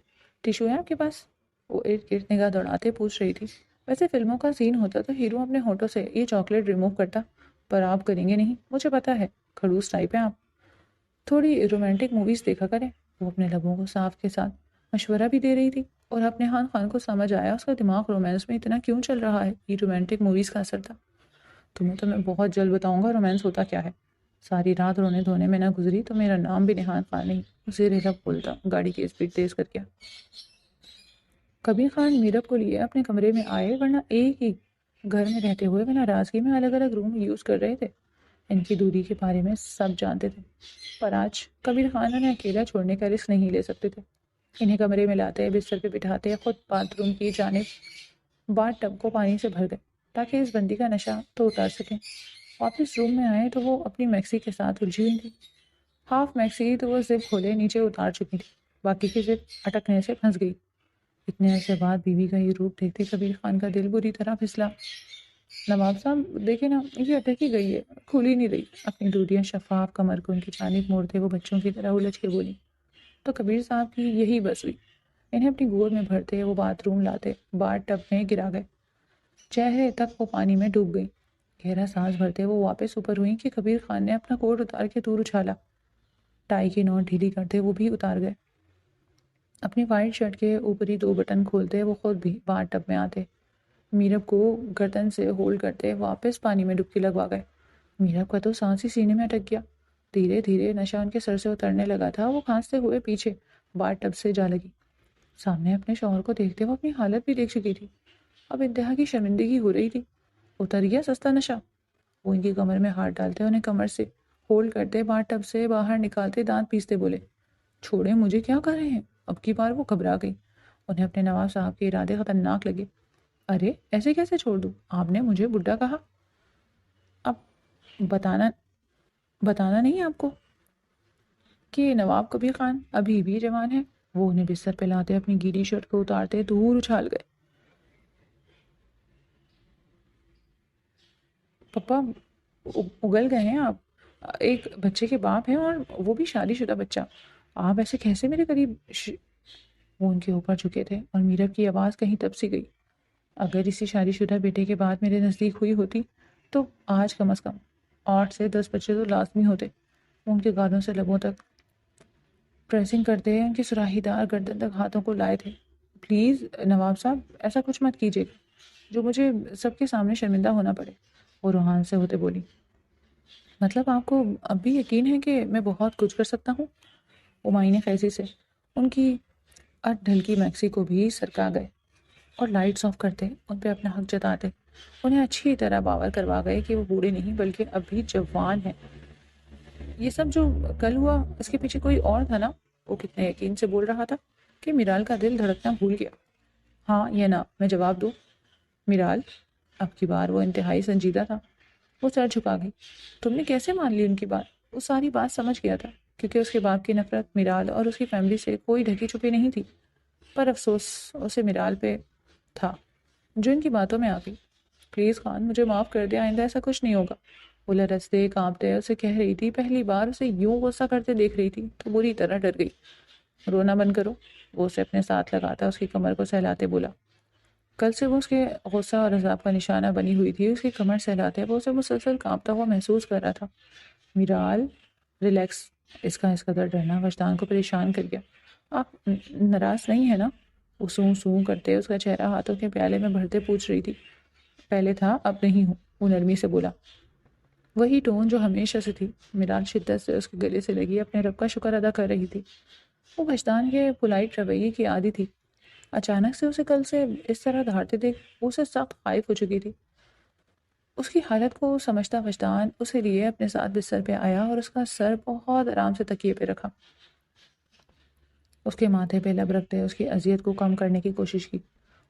Speaker 1: ٹیشو ہے آپ کے پاس؟ وہ ارد گرد نگاہ دوڑاتے پوچھ رہی تھی۔ ویسے فلموں کا سین ہوتا تو ہیرو اپنے ہونٹوں سے یہ چاکلیٹ ریموو کرتا، پر آپ کریں گے نہیں، مجھے پتا ہے، کھڑوس ٹائپ ہیں آپ۔ تھوڑی رومانٹک موویز دیکھا کریں۔ وہ اپنے لبوں کو صاف کے ساتھ مشورہ بھی دے رہی تھی، اور اپنے خان کو سمجھ آیا اس کا دماغ رومانس میں اتنا کیوں چل رہا ہے۔ یہ رومانٹک موویز کا اثر تھا۔ تمہیں تو میں بہت جلد بتاؤں گا رومانس ہوتا کیا ہے۔ ساری رات رونے دھونے میں نہ گزری تو میرا نام بھی نیحان خان نہیں۔ اسے ریلک بولتا گاڑی کی اسپیڈ تیز کر کے۔ کبیر خان میرب کو لیے اپنے کمرے میں آئے، ورنہ ایک ہی گھر میں رہتے ہوئے وہ ناراضگی میں الگ الگ روم یوز کر رہے تھے۔ ان کی دوری کے بارے میں سب جانتے تھے، پر آج کبیر خان انہیں اکیلا چھوڑنے کا رسک نہیں لے سکتے تھے۔ انہیں کمرے میں لاتے، بستر پہ بٹھاتے، خود باتھ روم کی جانب باتھ ٹب کو پانی سے بھر دیں تاکہ اس بندی کا نشہ تو اتار سکیں۔ واپس روم میں آئے تو وہ اپنی میکسی کے ساتھ الجھی ہوئی تھی۔ ہاف میکسی تو وہ زپ کھولے نیچے اتار چکی تھی، باقی کی زپ اٹکنے سے پھنس گئی۔ اتنے عرصے بعد بیوی کا یہ روپ دیکھتے کبیر خان کا دل بری طرح پھسلا۔ نواب صاحب دیکھیں نا، یہ اٹک ہی گئی ہے، کھل ہی نہیں رہی۔ اپنی دودھیاں شفاف کمر کو ان کی جانب موڑتے وہ بچوں کی طرح الجھ کے بولی۔ تو کبیر صاحب کی یہی بس ہوئی۔ انہیں اپنی گود میں بھرتے وہ باتھ روم لاتے، باتھ ٹب میں گرا گئے، چہرے تک وہ پانی میں ڈوب گئی۔ گہرا سانس بھرتے وہ واپس اوپر ہوئی کہ کبیر خان نے اپنا کوٹ اتار کے دور اچھالا۔ ٹائی کی نوٹ ڈھیلی کرتے وہ بھی اتار گئے۔ اپنی وائٹ شرٹ کے اوپری 2 بٹن کھولتے وہ خود بھی باتھ ٹب میں آتے، میرب کو گردن سے ہولڈ کرتے واپس پانی میں ڈبکی لگوا گئے۔ میرب کا تو سانس ہی سینے میں اٹک گیا۔ دھیرے دھیرے نشہ ان کے سر سے اترنے لگا تھا۔ وہ کھانستے ہوئے پیچھے باتھ ٹب سے جا لگی۔ سامنے اپنے شوہر کو دیکھتے وہ اپنی حالت بھی دیکھ چکی تھی۔ اب انتہا کی شرمندگی ہو رہی تھی۔ اتر گیا سستا نشہ۔ وہ ان کی کمر میں ہاتھ ڈالتے انہیں کمر سے ہولڈ کرتے باتھ ٹب سے باہر نکالتے دانت پیستے بولے، چھوڑیں مجھے، کیا کر رہے ہیں؟ اب کی بار وہ گھبرا گئی۔ انہیں اپنے نواب صاحب کے ارادے خطرناک لگے۔ ارے ایسے کیسے چھوڑ دوں؟ آپ نے مجھے بڈھا کہا۔ اب بتانا نہیں آپ کو کہ نواب کبیر خان ابھی بھی جوان ہے؟ وہ انہیں بستر پہ لاتے اپنی گیلی شرٹ کو اتارتے دور اچھال گئے۔ پپا اگل گئے ہیں آپ، ایک بچے کے باپ ہیں اور وہ بھی شادی شدہ بچہ، آپ ایسے کیسے میرے قریب وہ ان کے اوپر جھکے تھے اور میرب کی آواز کہیں دب سی گئی۔ اگر اسی شادی شدہ بیٹے کے بعد میرے نزدیک ہوئی ہوتی تو آج کم از کم 8 سے 10 بچے تو لازمی ہوتے۔ وہ ان کے گالوں سے لبوں تک پریسنگ کرتے ان کی سراہی دار گردن تک ہاتھوں کو لائے تھے۔ پلیز نواب صاحب ایسا کچھ مت کیجیے جو مجھے سب کے سامنے شرمندہ ہونا پڑے۔ وہ روحان سے ہوتے بولی، مطلب آپ کو اب بھی یقین ہے کہ میں بہت کچھ کر سکتا ہوں؟ وہ معائنے خیزی سے ان کی اٹ ڈھلکی میکسی کو بھی سرکا گئے اور لائٹس آف کرتے ان پہ اپنا حق جتاتے، انہیں اچھی طرح باور کروا گئے کہ وہ بوڑھے نہیں بلکہ اب بھی جوان ہیں۔ یہ سب جو کل ہوا اس کے پیچھے کوئی اور تھا نا؟ وہ کتنے یقین سے بول رہا تھا کہ میرال کا دل دھڑکنا بھول گیا۔ ہاں یا نہ میں جواب دوں؟ میرال، اب کی بار وہ انتہائی سنجیدہ تھا۔ وہ سر جھکا گئی۔ تم نے کیسے مان لی ان کی بات؟ وہ ساری بات سمجھ گیا تھا کیونکہ اس کے باپ کی نفرت میرال اور اس کی فیملی سے کوئی ڈھکی چھپی نہیں تھی، پر افسوس اسے میرال پہ تھا جو ان کی باتوں میں آ گئی۔ پلیز خان مجھے معاف کر دے، آئندہ ایسا کچھ نہیں ہوگا۔ وہ لرزتے کانپتے اسے کہہ رہی تھی، پہلی بار اسے یوں غصہ کرتے دیکھ رہی تھی تو بری طرح ڈر گئی۔ رونا بند کرو، وہ اسے اپنے ساتھ لگاتا اس کی کمر کو سہلاتے بولا۔ کل سے وہ اس کے غصہ اور عذاب کا نشانہ بنی ہوئی تھی۔ اس کی کمر سہلاتے وہ اسے مسلسل کانپتا ہوا محسوس کر رہا تھا۔ میرال ریلیکس۔ اس کا اس قدر ڈرنا وجدان کو پریشان کر گیا۔ آپ ناراض نہیں ہیں نا؟ وہ سوں سوں کرتے اس کا چہرہ ہاتھوں کے پیالے میں بھرتے پوچھ رہی تھی۔ پہلے تھا اب نہیں ہوں، وہ نرمی سے بولا، وہی ٹون جو ہمیشہ سے تھی۔ میرال شدت سے اس کے گلے سے لگی اپنے رب کا شکر ادا کر رہی تھی۔ وہ وجدان کے پولائٹ رویے کی عادی تھی۔ اچانک سے اسے کل سے اس طرح دھاڑتے دیکھ وہ اسے سخت خائف ہو چکی تھی۔ اس کی حالت کو سمجھتا وجدان اسے لیے اپنے ساتھ بستر پہ آیا اور اس کا سر بہت آرام سے تکیے پہ رکھا. اس کے ماتھے پہ لب رکھتے اس کی اذیت کو کم کرنے کی کوشش کی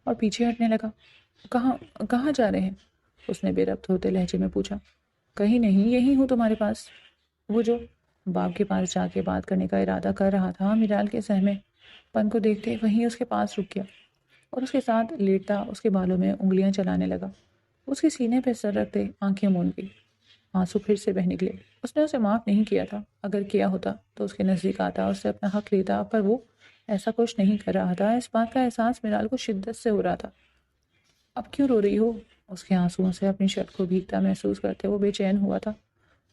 Speaker 1: اور پیچھے ہٹنے لگا. کہاں جا رہے ہیں؟ اس نے بے ربط ہوتے لہجے میں پوچھا. کہیں نہیں، یہی ہوں تمہارے پاس. وہ جو باپ کے پاس جا کے بات کرنے کا ارادہ کر رہا تھا، میرال کے سہمے پن کو دیکھتے وہیں اس کے پاس رک گیا اور اس کے ساتھ لیٹتا اس کے بالوں میں انگلیاں چلانے لگا. اس کے سینے پہ سر رکھتے آنکھیں مون گئی. آنسو پھر سے بہہ نکلے. اس نے اسے معاف نہیں کیا تھا. اگر کیا ہوتا تو اس کے نزدیک آتا، اس سے اپنا حق لیتا، پر وہ ایسا کچھ نہیں کر رہا تھا. اس بات کا احساس میرال کو شدت سے ہو رہا تھا. اب کیوں رو رہی ہو؟ اس کے آنسوؤں سے اپنی شرٹ کو بھیگتا محسوس کرتے وہ بے چین ہوا تھا.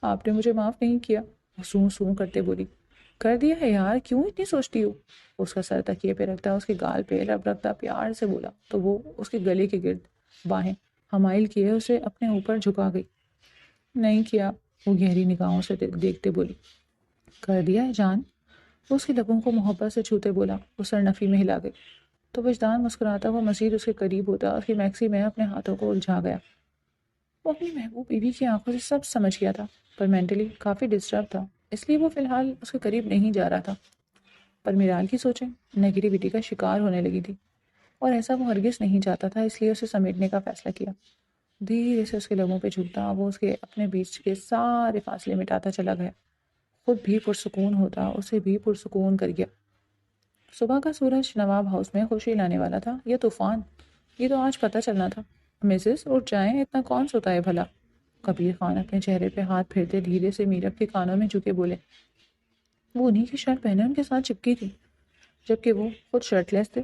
Speaker 1: آپ نے مجھے معاف نہیں کیا، سوں سوں کرتے بولی. کر دیا ہے یار، کیوں اتنی سوچتی ہو؟ اس کا سر تکیے پہ رکھتا اس کے گال پہ رب رکھتا پیار سے بولا تو وہ اس کے گلے کے گرد باہیں حمائل کیے اسے اپنے اوپر جھکا گئی. نہیں کیا، وہ گہری نگاہوں سے دیکھتے بولی. کر دیا ہے جان، وہ اس کے لبوں کو محبت سے چھوتے بولا. وہ سر نفی میں ہلا گئی تو وجدان مسکراتا وہ مزید اس کے قریب ہوتا. اس کی میکسی میں اپنے ہاتھوں کو الجھا گیا. وہ اپنی محبوب بیوی کی آنکھوں سے سب سمجھ گیا تھا، پر مینٹلی کافی ڈسٹرب تھا، اس لیے وہ فی الحال اس کے قریب نہیں جا رہا تھا. پر میرال کی سوچیں نیگیٹیوٹی کا شکار ہونے لگی تھی اور ایسا وہ ہرگز نہیں چاہتا تھا، اس لیے اسے سمیٹنے کا فیصلہ کیا. دھیرے سے اس کے لبوں پہ جھکتا وہ اس کے اپنے بیچ کے سارے فاصلے مٹاتا چلا گیا. خود بھی پرسکون ہوتا اسے بھی پرسکون کر گیا. صبح کا سورج نواب ہاؤس میں خوشی لانے والا تھا. یہ طوفان، یہ تو آج پتہ چلنا تھا. مسز اٹھ جائیں، اتنا کون سوتا ہے بھلا؟ کبیر خان اپنے چہرے پہ ہاتھ پھیرتے دھیرے سے میرب کے کانوں میں جھکے بولے. وہ انہی کی شرٹ پہنے ان کے ساتھ چپکی تھی، جبکہ وہ خود شرٹ لیس تھے.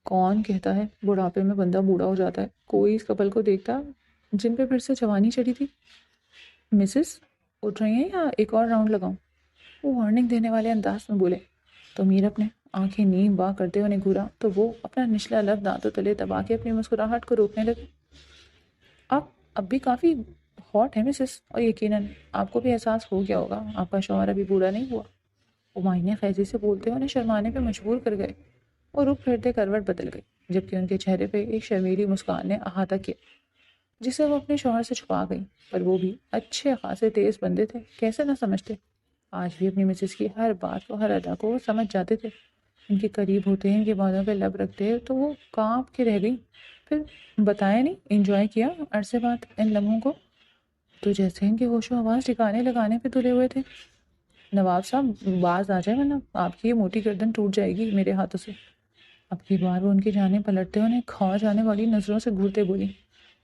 Speaker 1: کون کہتا ہے بڑھاپے میں بندہ بوڑھا ہو جاتا ہے؟ کوئی اس کپل کو دیکھتا جن پہ پھر سے جوانی چڑھی تھی. مسز اٹھ رہی ہیں یا ایک اور راؤنڈ لگاؤں؟ وہ وارننگ دینے والے انداز میں بولے. تو میرب نے آنکھیں نیم وا کرتے انہیں گھورا تو وہ اپنا نچلا لب دانتوں تلے دبا کے اپنی مسکراہٹ کو روکنے لگے. آپ اب بھی کافی ہاٹ ہے مسز، اور یقیناً آپ کو بھی احساس ہو گیا ہوگا آپ کا شوہر ابھی بوڑھا نہیں ہوا. وہ معنی خیزی سے بولتے انہیں شرمانے پہ مجبور کر گئے اور رخ پھیرتے کروٹ بدل گئی، جبکہ ان کے چہرے پہ ایک شرمیلی مسکان نے احاطہ کیا جسے وہ اپنے شوہر سے چھپا گئی. پر وہ بھی اچھے خاصے تیز بندے تھے، کیسے نہ سمجھتے. آج بھی اپنی مسز کی ہر بات کو ہر ادا کو وہ سمجھ جاتے تھے. ان کے قریب ہوتے ہیں، ان کے بالوں پہ لب رکھتے تو وہ کانپ کے رہ گئی. پھر بتایا نہیں انجوائے کیا عرصے بعد ان لمحوں کو؟ تو جیسے ان کے ہوش و حواس ٹھکانے لگانے پہ تلے ہوئے تھے. نواب صاحب باز آ جائے ورنہ آپ کی یہ موٹی گردن ٹوٹ جائے گی میرے ہاتھوں سے. اب کی بار وہ ان کی جانب پلٹتے انہیں کھا جانے والی نظروں سے گھورتے بولی.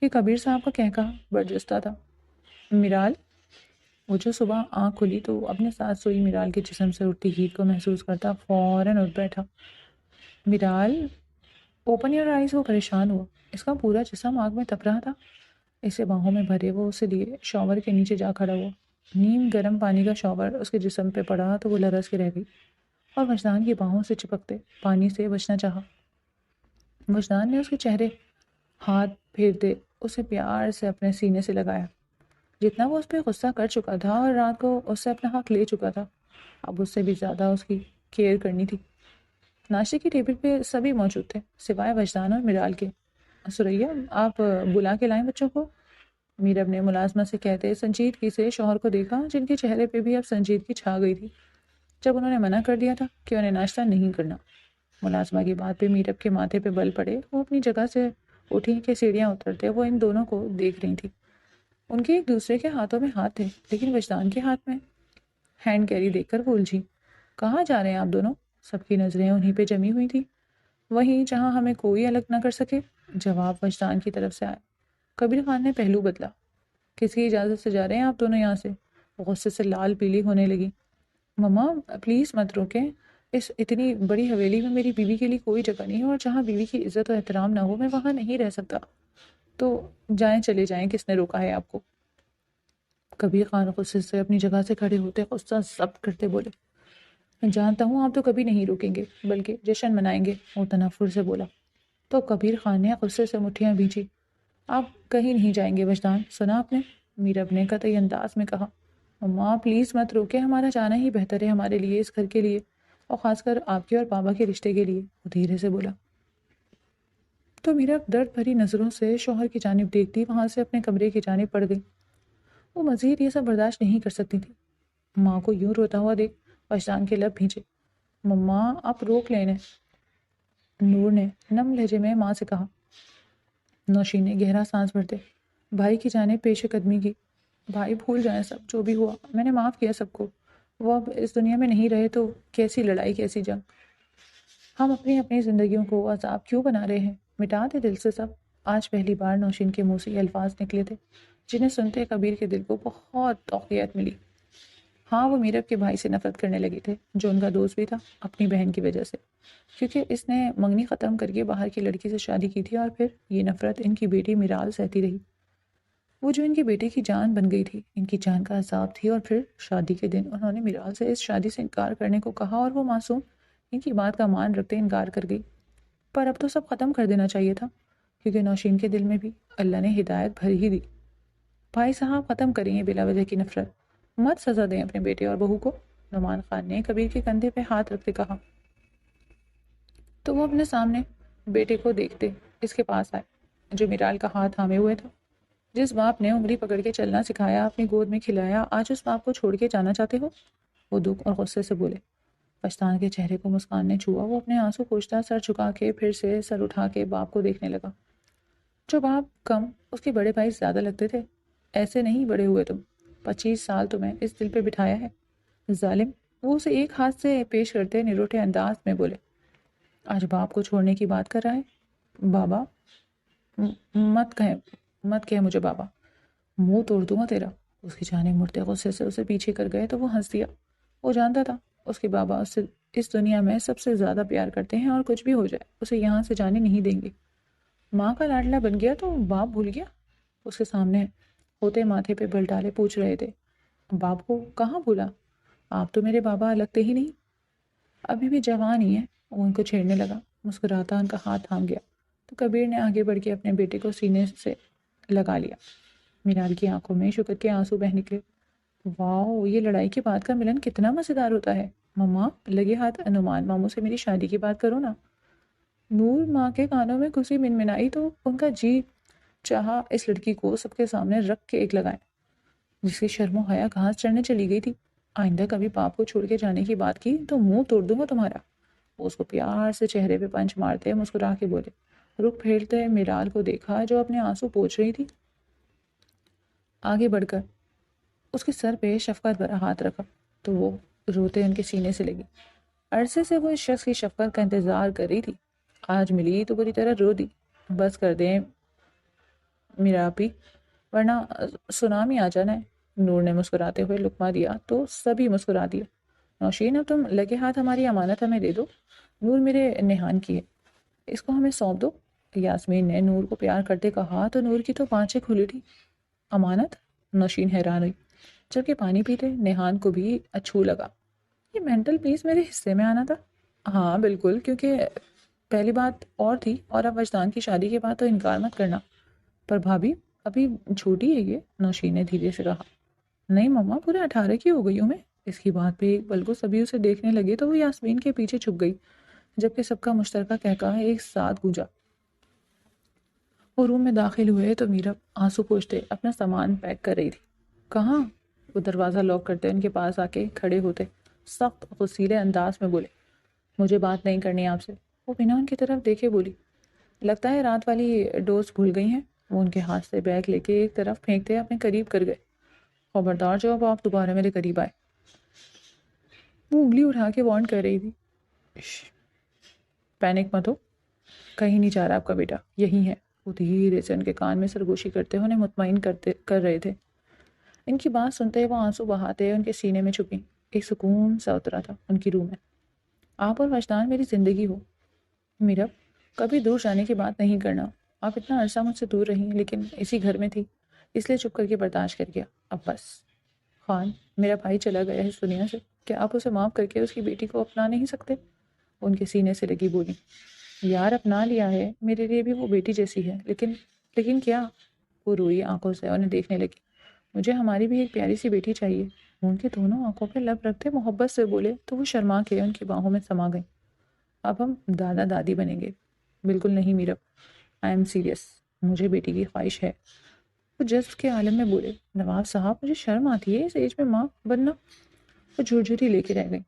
Speaker 1: یہ کبیر صاحب کا کہا برجستہ تھا. میرال، وہ جو صبح آنکھ کھلی تو اپنے ساتھ سوئی میرال کے جسم سے اٹھتی ہیٹ کو محسوس کرتا فوراً اٹھ بیٹھا. میرال اوپن یور آئیز. وہ پریشان ہوا. اس کا پورا جسم آگ میں تپ رہا تھا. اسے باہوں میں بھرے وہ اسے لیے شاور کے نیچے جا کھڑا ہوا. نیم گرم پانی کا شاور اس کے جسم پہ پڑا تو وہ لرز کے رہ گئی اور وجدان کی باہوں سے چپکتے پانی سے بچنا چاہا. وجدان نے اس کے چہرے ہاتھ پھیرتے اسے پیار سے اپنے سینے سے لگایا. جتنا وہ اس پہ غصہ کر چکا تھا اور رات کو اس سے اپنا حق لے چکا تھا، اب اس سے بھی زیادہ اس کی کیئر کرنی تھی. ناشتے کی ٹیبل پہ سبھی موجود تھے سوائے وجدان اور میرال کے. سریا، آپ بلا کے لائیں بچوں کو. میرب نے ملازمہ سے کہتے سنجیدگی سے شوہر کو دیکھا، جن کے چہرے پہ بھی اب سنجیدگی چھا گئی تھی جب انہوں نے منع کر دیا تھا کہ انہیں ناشتہ نہیں کرنا. ملازمہ کی بات پہ میرب کے ماتھے پہ بل پڑے. وہ اپنی جگہ سے اٹھی کہ سیڑھیاں اترتے وہ ان دونوں کو دیکھ رہی تھی. ان کے ایک دوسرے کے ہاتھوں میں ہاتھ تھے، لیکن وجدان کے ہاتھ میں ہینڈ کیری دیکھ کر وہ الجھی. کہاں جا رہے ہیں آپ دونوں؟ سب کی نظریں انہی پہ جمی ہوئی تھی. وہیں جہاں ہمیں کوئی الگ نہ کر سکے. جواب وجدان کی طرف سے آیا. کبیر خان نے پہلو بدلا. کس کی اجازت سے جا رہے ہیں آپ دونوں یہاں سے؟ غصے سے لال پیلی ہونے لگی. مما پلیز مت روکیں، اس اتنی بڑی حویلی میں میری بیوی کے لیے کوئی جگہ نہیں ہے، اور جہاں بیوی کی عزت و احترام نہ ہو میں وہاں نہیں رہ سکتا. تو جائیں، چلے جائیں، کس نے روکا ہے آپ کو؟ کبیر خان غصے سے اپنی جگہ سے کھڑے ہوتے غصہ ضبط کرتے بولے. جانتا ہوں آپ تو کبھی نہیں روکیں گے بلکہ جشن منائیں گے. وہ تنفر سے بولا تو کبیر خان نے غصے سے مٹھیاں بھیجی. آپ کہیں نہیں جائیں گے وجدان، سنا آپ نے؟ میرب نے قطعی انداز میں کہا. ماں پلیز مت روکے، ہمارا جانا ہی بہتر ہے ہمارے لیے، اس گھر کے لیے، اور خاص کر آپ کے اور بابا کے رشتے کے لیے. وہ دھیرے سے بولا. تو میرا درد بھری نظروں سے شوہر کی جانب دیکھتی وہاں سے اپنے کمرے کی جانب پڑ گئی۔ وہ مزید یہ سب برداشت نہیں کر سکتی تھی۔ ماں کو یوں روتا ہوا دیکھ وجدان کے لب بھینچے۔ مما آپ روک لینے، نور نے نم لہجے میں ماں سے کہا۔ نوشین نے گہرا سانس بھرتے بھائی کی جانب پیش قدمی کی۔ بھائی بھول جائیں سب جو بھی ہوا، میں نے معاف کیا سب کو، وہ اب اس دنیا میں نہیں رہے تو کیسی لڑائی کیسی جنگ، ہم اپنی اپنی زندگیوں کو عذاب کیوں بنا رہے ہیں، مٹا دے دل سے سب۔ آج پہلی بار نوشین کے منہ سے یہ الفاظ نکلے تھے جنہیں سنتے کبیر کے دل کو بہت توقیت ملی۔ ہاں وہ میرب کے بھائی سے نفرت کرنے لگے تھے جو ان کا دوست بھی تھا اپنی بہن کی وجہ سے، کیونکہ اس نے منگنی ختم کر کے باہر کی لڑکی سے شادی کی تھی، اور پھر یہ نفرت ان کی بیٹی میرال سہتی رہی، وہ جو ان کی بیٹے کی جان بن گئی تھی، ان کی جان کا عذاب تھی۔ اور پھر شادی کے دن انہوں نے میرال سے اس شادی سے انکار کرنے کو کہا اور وہ معصوم ان کی بات کا مان رکھتے انکار کر گئی۔ پر اب تو سب ختم کر دینا چاہیے تھا، کیونکہ نوشین کے دل میں بھی اللہ نے ہدایت بھر ہی دی۔ بھائی صاحب ختم کریں یہ بلا وجہ کی نفرت، مت سزا دیں اپنے بیٹے اور بہو کو، نعمان خان نے کبیر کے کندھے پہ ہاتھ رکھتے کہا۔ تو وہ اپنے سامنے بیٹے کو دیکھتے اس کے پاس آئے جو میرال کا ہاتھ تھامے ہوئے تھا۔ جس باپ نے انگلی پکڑ کے چلنا سکھایا، اپنی گود میں کھلایا، آج اس باپ کو چھوڑ کے جانا چاہتے ہو؟ وہ دکھ اور غصے سے بولے۔ پشتان کے چہرے کو مسکان نے چھوا، وہ اپنے آنسو پوچھتا سر جھکا کے پھر سے سر اٹھا کے باپ کو دیکھنے لگا۔ جو باپ کم اس کے بڑے بھائی زیادہ لگتے تھے، ایسے نہیں بڑے ہوئے تم، 25 سال تمہیں اس دل پہ بٹھایا ہے، ظالم۔ وہ اسے ایک ہاتھ سے پیش کرتے نروٹے انداز میں بولے۔ آج باپ کو چھوڑنے کی بات کر رہا ہے؟ بابا مت کہہ مجھے بابا، منہ توڑ دوں گا تیرا۔ اس کی جانب مڑتے غصے سے اسے پیچھے کر گئے تو وہ ہنس دیا۔ وہ جانتا تھا اس کے بابا اس سے اس دنیا میں سب سے زیادہ پیار کرتے ہیں، اور کچھ بھی ہو جائے اسے یہاں سے جانے نہیں دیں گے۔ ماں کا لاڈلا بن گیا تو باپ بھول گیا؟ اس کے سامنے ہوتے ماتھے پہ بل ڈالے پوچھ رہے تھے۔ باپ کو کہاں بھولا، آپ تو میرے بابا لگتے ہی نہیں، ابھی بھی جوان ہی ہیں۔ وہ ان کو چھیڑنے لگا، مسکراتا ان کا ہاتھ تھام گیا تو کبیر نے آگے بڑھ کے اپنے بیٹے کو سینے سے لگا لیا۔ میرال کی آنکھوں میں شکر کے آنسو بہ نکلے۔ واہ، یہ لڑائی کے بعد کا ملن کتنا مزیدار ہوتا ہے۔ مما لگے ہاتھ نعمان ماموں سے میری شادی کی بات کرو نا۔ نور ماں کے کانوں میں خوشی منمنائی تو ان کا جی چاہا اس لڑکی کو سب کے سامنے رکھ کے ایک لگائیں، جس کی شرم و حیا گھاس چڑھنے چلی گئی تھی۔ آئندہ کبھی باپ کو چھوڑ کے جانے کی بات کی تو منہ توڑ دوں گا تمہارا۔ وہ اس کو پیار سے چہرے پہ پنچ مارتے مسکرا کے بولے۔ رخ پھیرتے میرال کو دیکھا جو اپنے آنسو پوچھ رہی تھی، آگے بڑھ کر اس کے سر پہ شفقت بھرا ہاتھ رکھا تو وہ روتے ان کے سینے سے لگی۔ عرصے سے وہ اس شخص کی شفقت کا انتظار کر رہی تھی، آج ملی تو بری طرح رو دی۔ بس کر دیں میرا پی، ورنہ سونامی آ جانا ہے۔ نور نے مسکراتے ہوئے لقمہ دیا تو سبھی مسکرا دیا۔ نوشین اب تم لگے ہاتھ ہماری امانت ہمیں دے دو، نور میرے نہان کی ہے، اس کو ہمیں سونپ دو۔ یاسمین نے نور کو پیار کرتے کہا تو نور کی تو پانچیں کھل اٹھی۔ امانت؟ نوشین حیران ہوئی، جبکہ پانی پیتے نہان کو بھی اچھو لگا۔ یہ مینٹل پیس میرے حصے میں آنا تھا؟ ہاں بالکل، کیونکہ پہلی بات اور تھی، اور اب وجدان کی شادی کے بعد تو انکار مت کرنا۔ پر بھابھی ابھی چھوٹی ہے یہ، نوشین نے دھیرے سے کہا۔ نہیں مما، پورے 18 کی ہو گئی ہوں میں۔ اس کی بات پہ ایک پل کو سبھی اسے دیکھنے لگے تو وہ یاسمین کے پیچھے چھپ گئی، جبکہ سب کا مشترکہ کہکہا ایک ساتھ گونجا۔ وہ روم میں داخل ہوئے تو میرب آنسو پوچھتے اپنا سامان پیک کر رہی تھی۔ کہاں؟ وہ دروازہ لاک کرتے ان کے پاس آ کے کھڑے ہوتے سخت غصیلے انداز میں بولے، مجھے بات نہیں کرنی آپ سے۔ وہ بنا ان کی طرف دیکھے بولی، لگتا ہے رات والی ڈوز بھول گئی ہیں۔ وہ ان کے ہاتھ سے بیگ لے کے ایک طرف پھینکتے اپنے قریب کر گئے۔ خبردار جب آپ دوبارہ میرے قریب آئے۔ وہ انگلی اٹھا کے وارن کر رہی تھی، پینک مت ہو، کہیں نہیں جا رہا آپ کا بیٹا، یہی ہے۔ وہ دھیرے سے ان کے کان میں سرگوشی کرتے انہیں مطمئن کر رہے تھے۔ ان کی بات سنتے وہ آنسو بہاتے ان کے سینے میں چھپی، ایک سکون سا اترا تھا ان کی روح میں۔ آپ اور وجدان میری زندگی ہو، میرا کبھی دور جانے کی بات نہیں کرنا۔ آپ اتنا عرصہ مجھ سے دور رہی لیکن اسی گھر میں تھی، اس لیے چپ کر کے برداشت کر گیا۔ اب بس خان، میرا بھائی چلا گیا ہے اس دنیا سے، کیا آپ اسے معاف کر کے اس کی بیٹی کو اپنا نہیں سکتے؟ ان کے سینے سے لگی بولی، یار اپنا لیا ہے، میرے لیے بھی وہ بیٹی جیسی ہے، لیکن کیا؟ وہ روئی آنکھوں سے انہیں دیکھنے لگی۔ مجھے ہماری بھی ایک پیاری سی بیٹی چاہیے۔ ان کے دونوں آنکھوں پہ لب رکھتے محبت سے بولے تو وہ شرما کے ان کی باہوں میں سما گئی۔ اب ہم دادا دادی بنیں گے؟ بالکل نہیں میرب، آئی ایم سیریس، مجھے بیٹی کی خواہش ہے۔ وہ جذب کے عالم میں بولے، نواب صاحب مجھے شرم آتی ہے اس ایج میں ماں بننا۔ وہ جھرجھری لے کے رہ گئی۔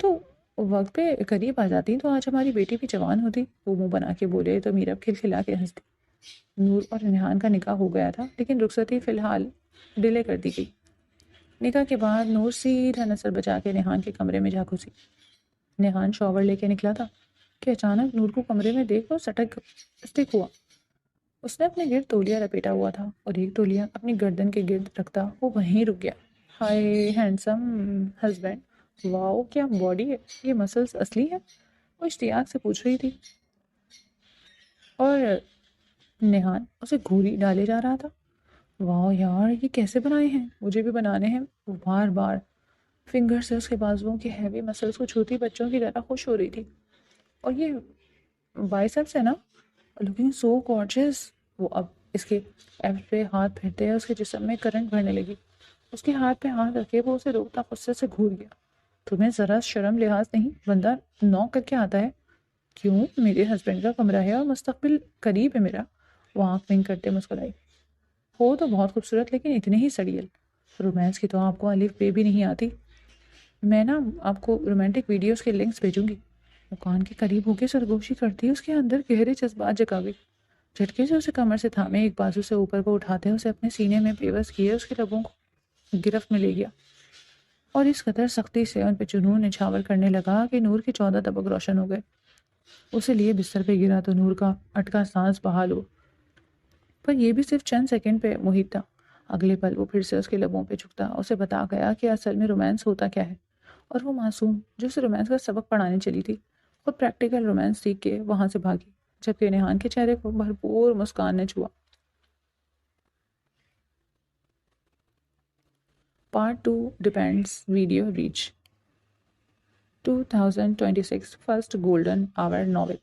Speaker 1: تو وقت پہ قریب آ جاتی تو آج ہماری بیٹی بھی جوان ہوتی، وہ منہ بنا کے بولے تو میرا کھلکھلا کے ہنس دی۔ نور اور ریحان کا نکاح ہو گیا تھا، لیکن رخصتی فی الحال ڈیلے کر دی گئی۔ نکاح کے بعد نور سیدھا نثر بچا کے ریحان کے کمرے میں جا گھسی۔ ریحان شاور لے کے نکلا تھا کہ اچانک نور کو کمرے میں دیکھ کر سٹک ہوا۔ اس نے اپنے گرد تولیہ لپیٹا ہوا تھا اور ایک تولیہ اپنی گردن کے گرد رکھتا وہ وہیں رک گیا۔ ہائے ہینڈسم ہسبینڈ، واؤ کیا باڈی ہے، یہ مسلز اصلی ہے؟ وہ اشتیاق سے پوچھ رہی تھی، اور ریحان اسے گھوری ڈالے جا رہا تھا۔ واؤ یار، یہ کیسے بنائے ہیں، مجھے بھی بنانے ہیں۔ وہ بار بار فنگر سے اس کے بازوؤں کے ہیوی مسلز کو چھوتی بچوں کی طرح خوش ہو رہی تھی۔ اور یہ بائسپس ہے نا، لوکنگ سو گارجس۔ وہ اب اس کے ایپ پہ ہاتھ پھیرتے اس کے جسم میں کرنٹ بھرنے لگی۔ اس کے ہاتھ پہ ہاتھ رکھے وہ اسے روکتا غصے سے گھور گیا۔ تمہیں ذرا شرم لحاظ نہیں، بندہ نوک کر کے آتا ہے۔ کیوں، میرے ہسبینڈ کا کمرہ ہے اور مستقبل قریب ہے میرا۔ وہ آنکھ ونک کرتے مسکرائی۔ ہو تو بہت خوبصورت، لیکن اتنے ہی سڑیل۔ رومانس کی تو آپ کو الف بے بھی نہیں آتی۔ میں نا آپ کو رومانٹک ویڈیوز کے لنکس بھیجوں گی۔ وہ کان کے قریب ہو کے سرگوشی کرتی، اس کے اندر گہرے جذبات جگا گئی۔ جھٹکے سے اسے کمر سے تھامے، ایک بازو سے اوپر کو اٹھاتے اسے اپنے سینے میں پیوست کیے اس کے لبوں کو گرفت میں لے گیا، اور اس قدر سختی سے ان پہ جنون نچھاور کرنے لگا کہ نور کے 14 طبق روشن ہو گئے۔ اسے لیے بستر پہ گرا تو نور کا اٹکا سانس بحال ہو، پر یہ بھی صرف چند سیکنڈ پہ محیط تھا۔ اگلے پل وہ پھر سے اس کے لبوں پہ جھکتا، اسے بتا گیا کہ اصل میں رومانس ہوتا کیا ہے۔ اور وہ معصوم جو اسے رومانس کا سبق پڑھانے چلی تھی، خود پریکٹیکل رومانس سیکھ کے وہاں سے بھاگی، جبکہ ریحان کے چہرے کو بھرپور مسکان نے چھوا۔ Part 2 depends video reach 2026 first golden hour novel.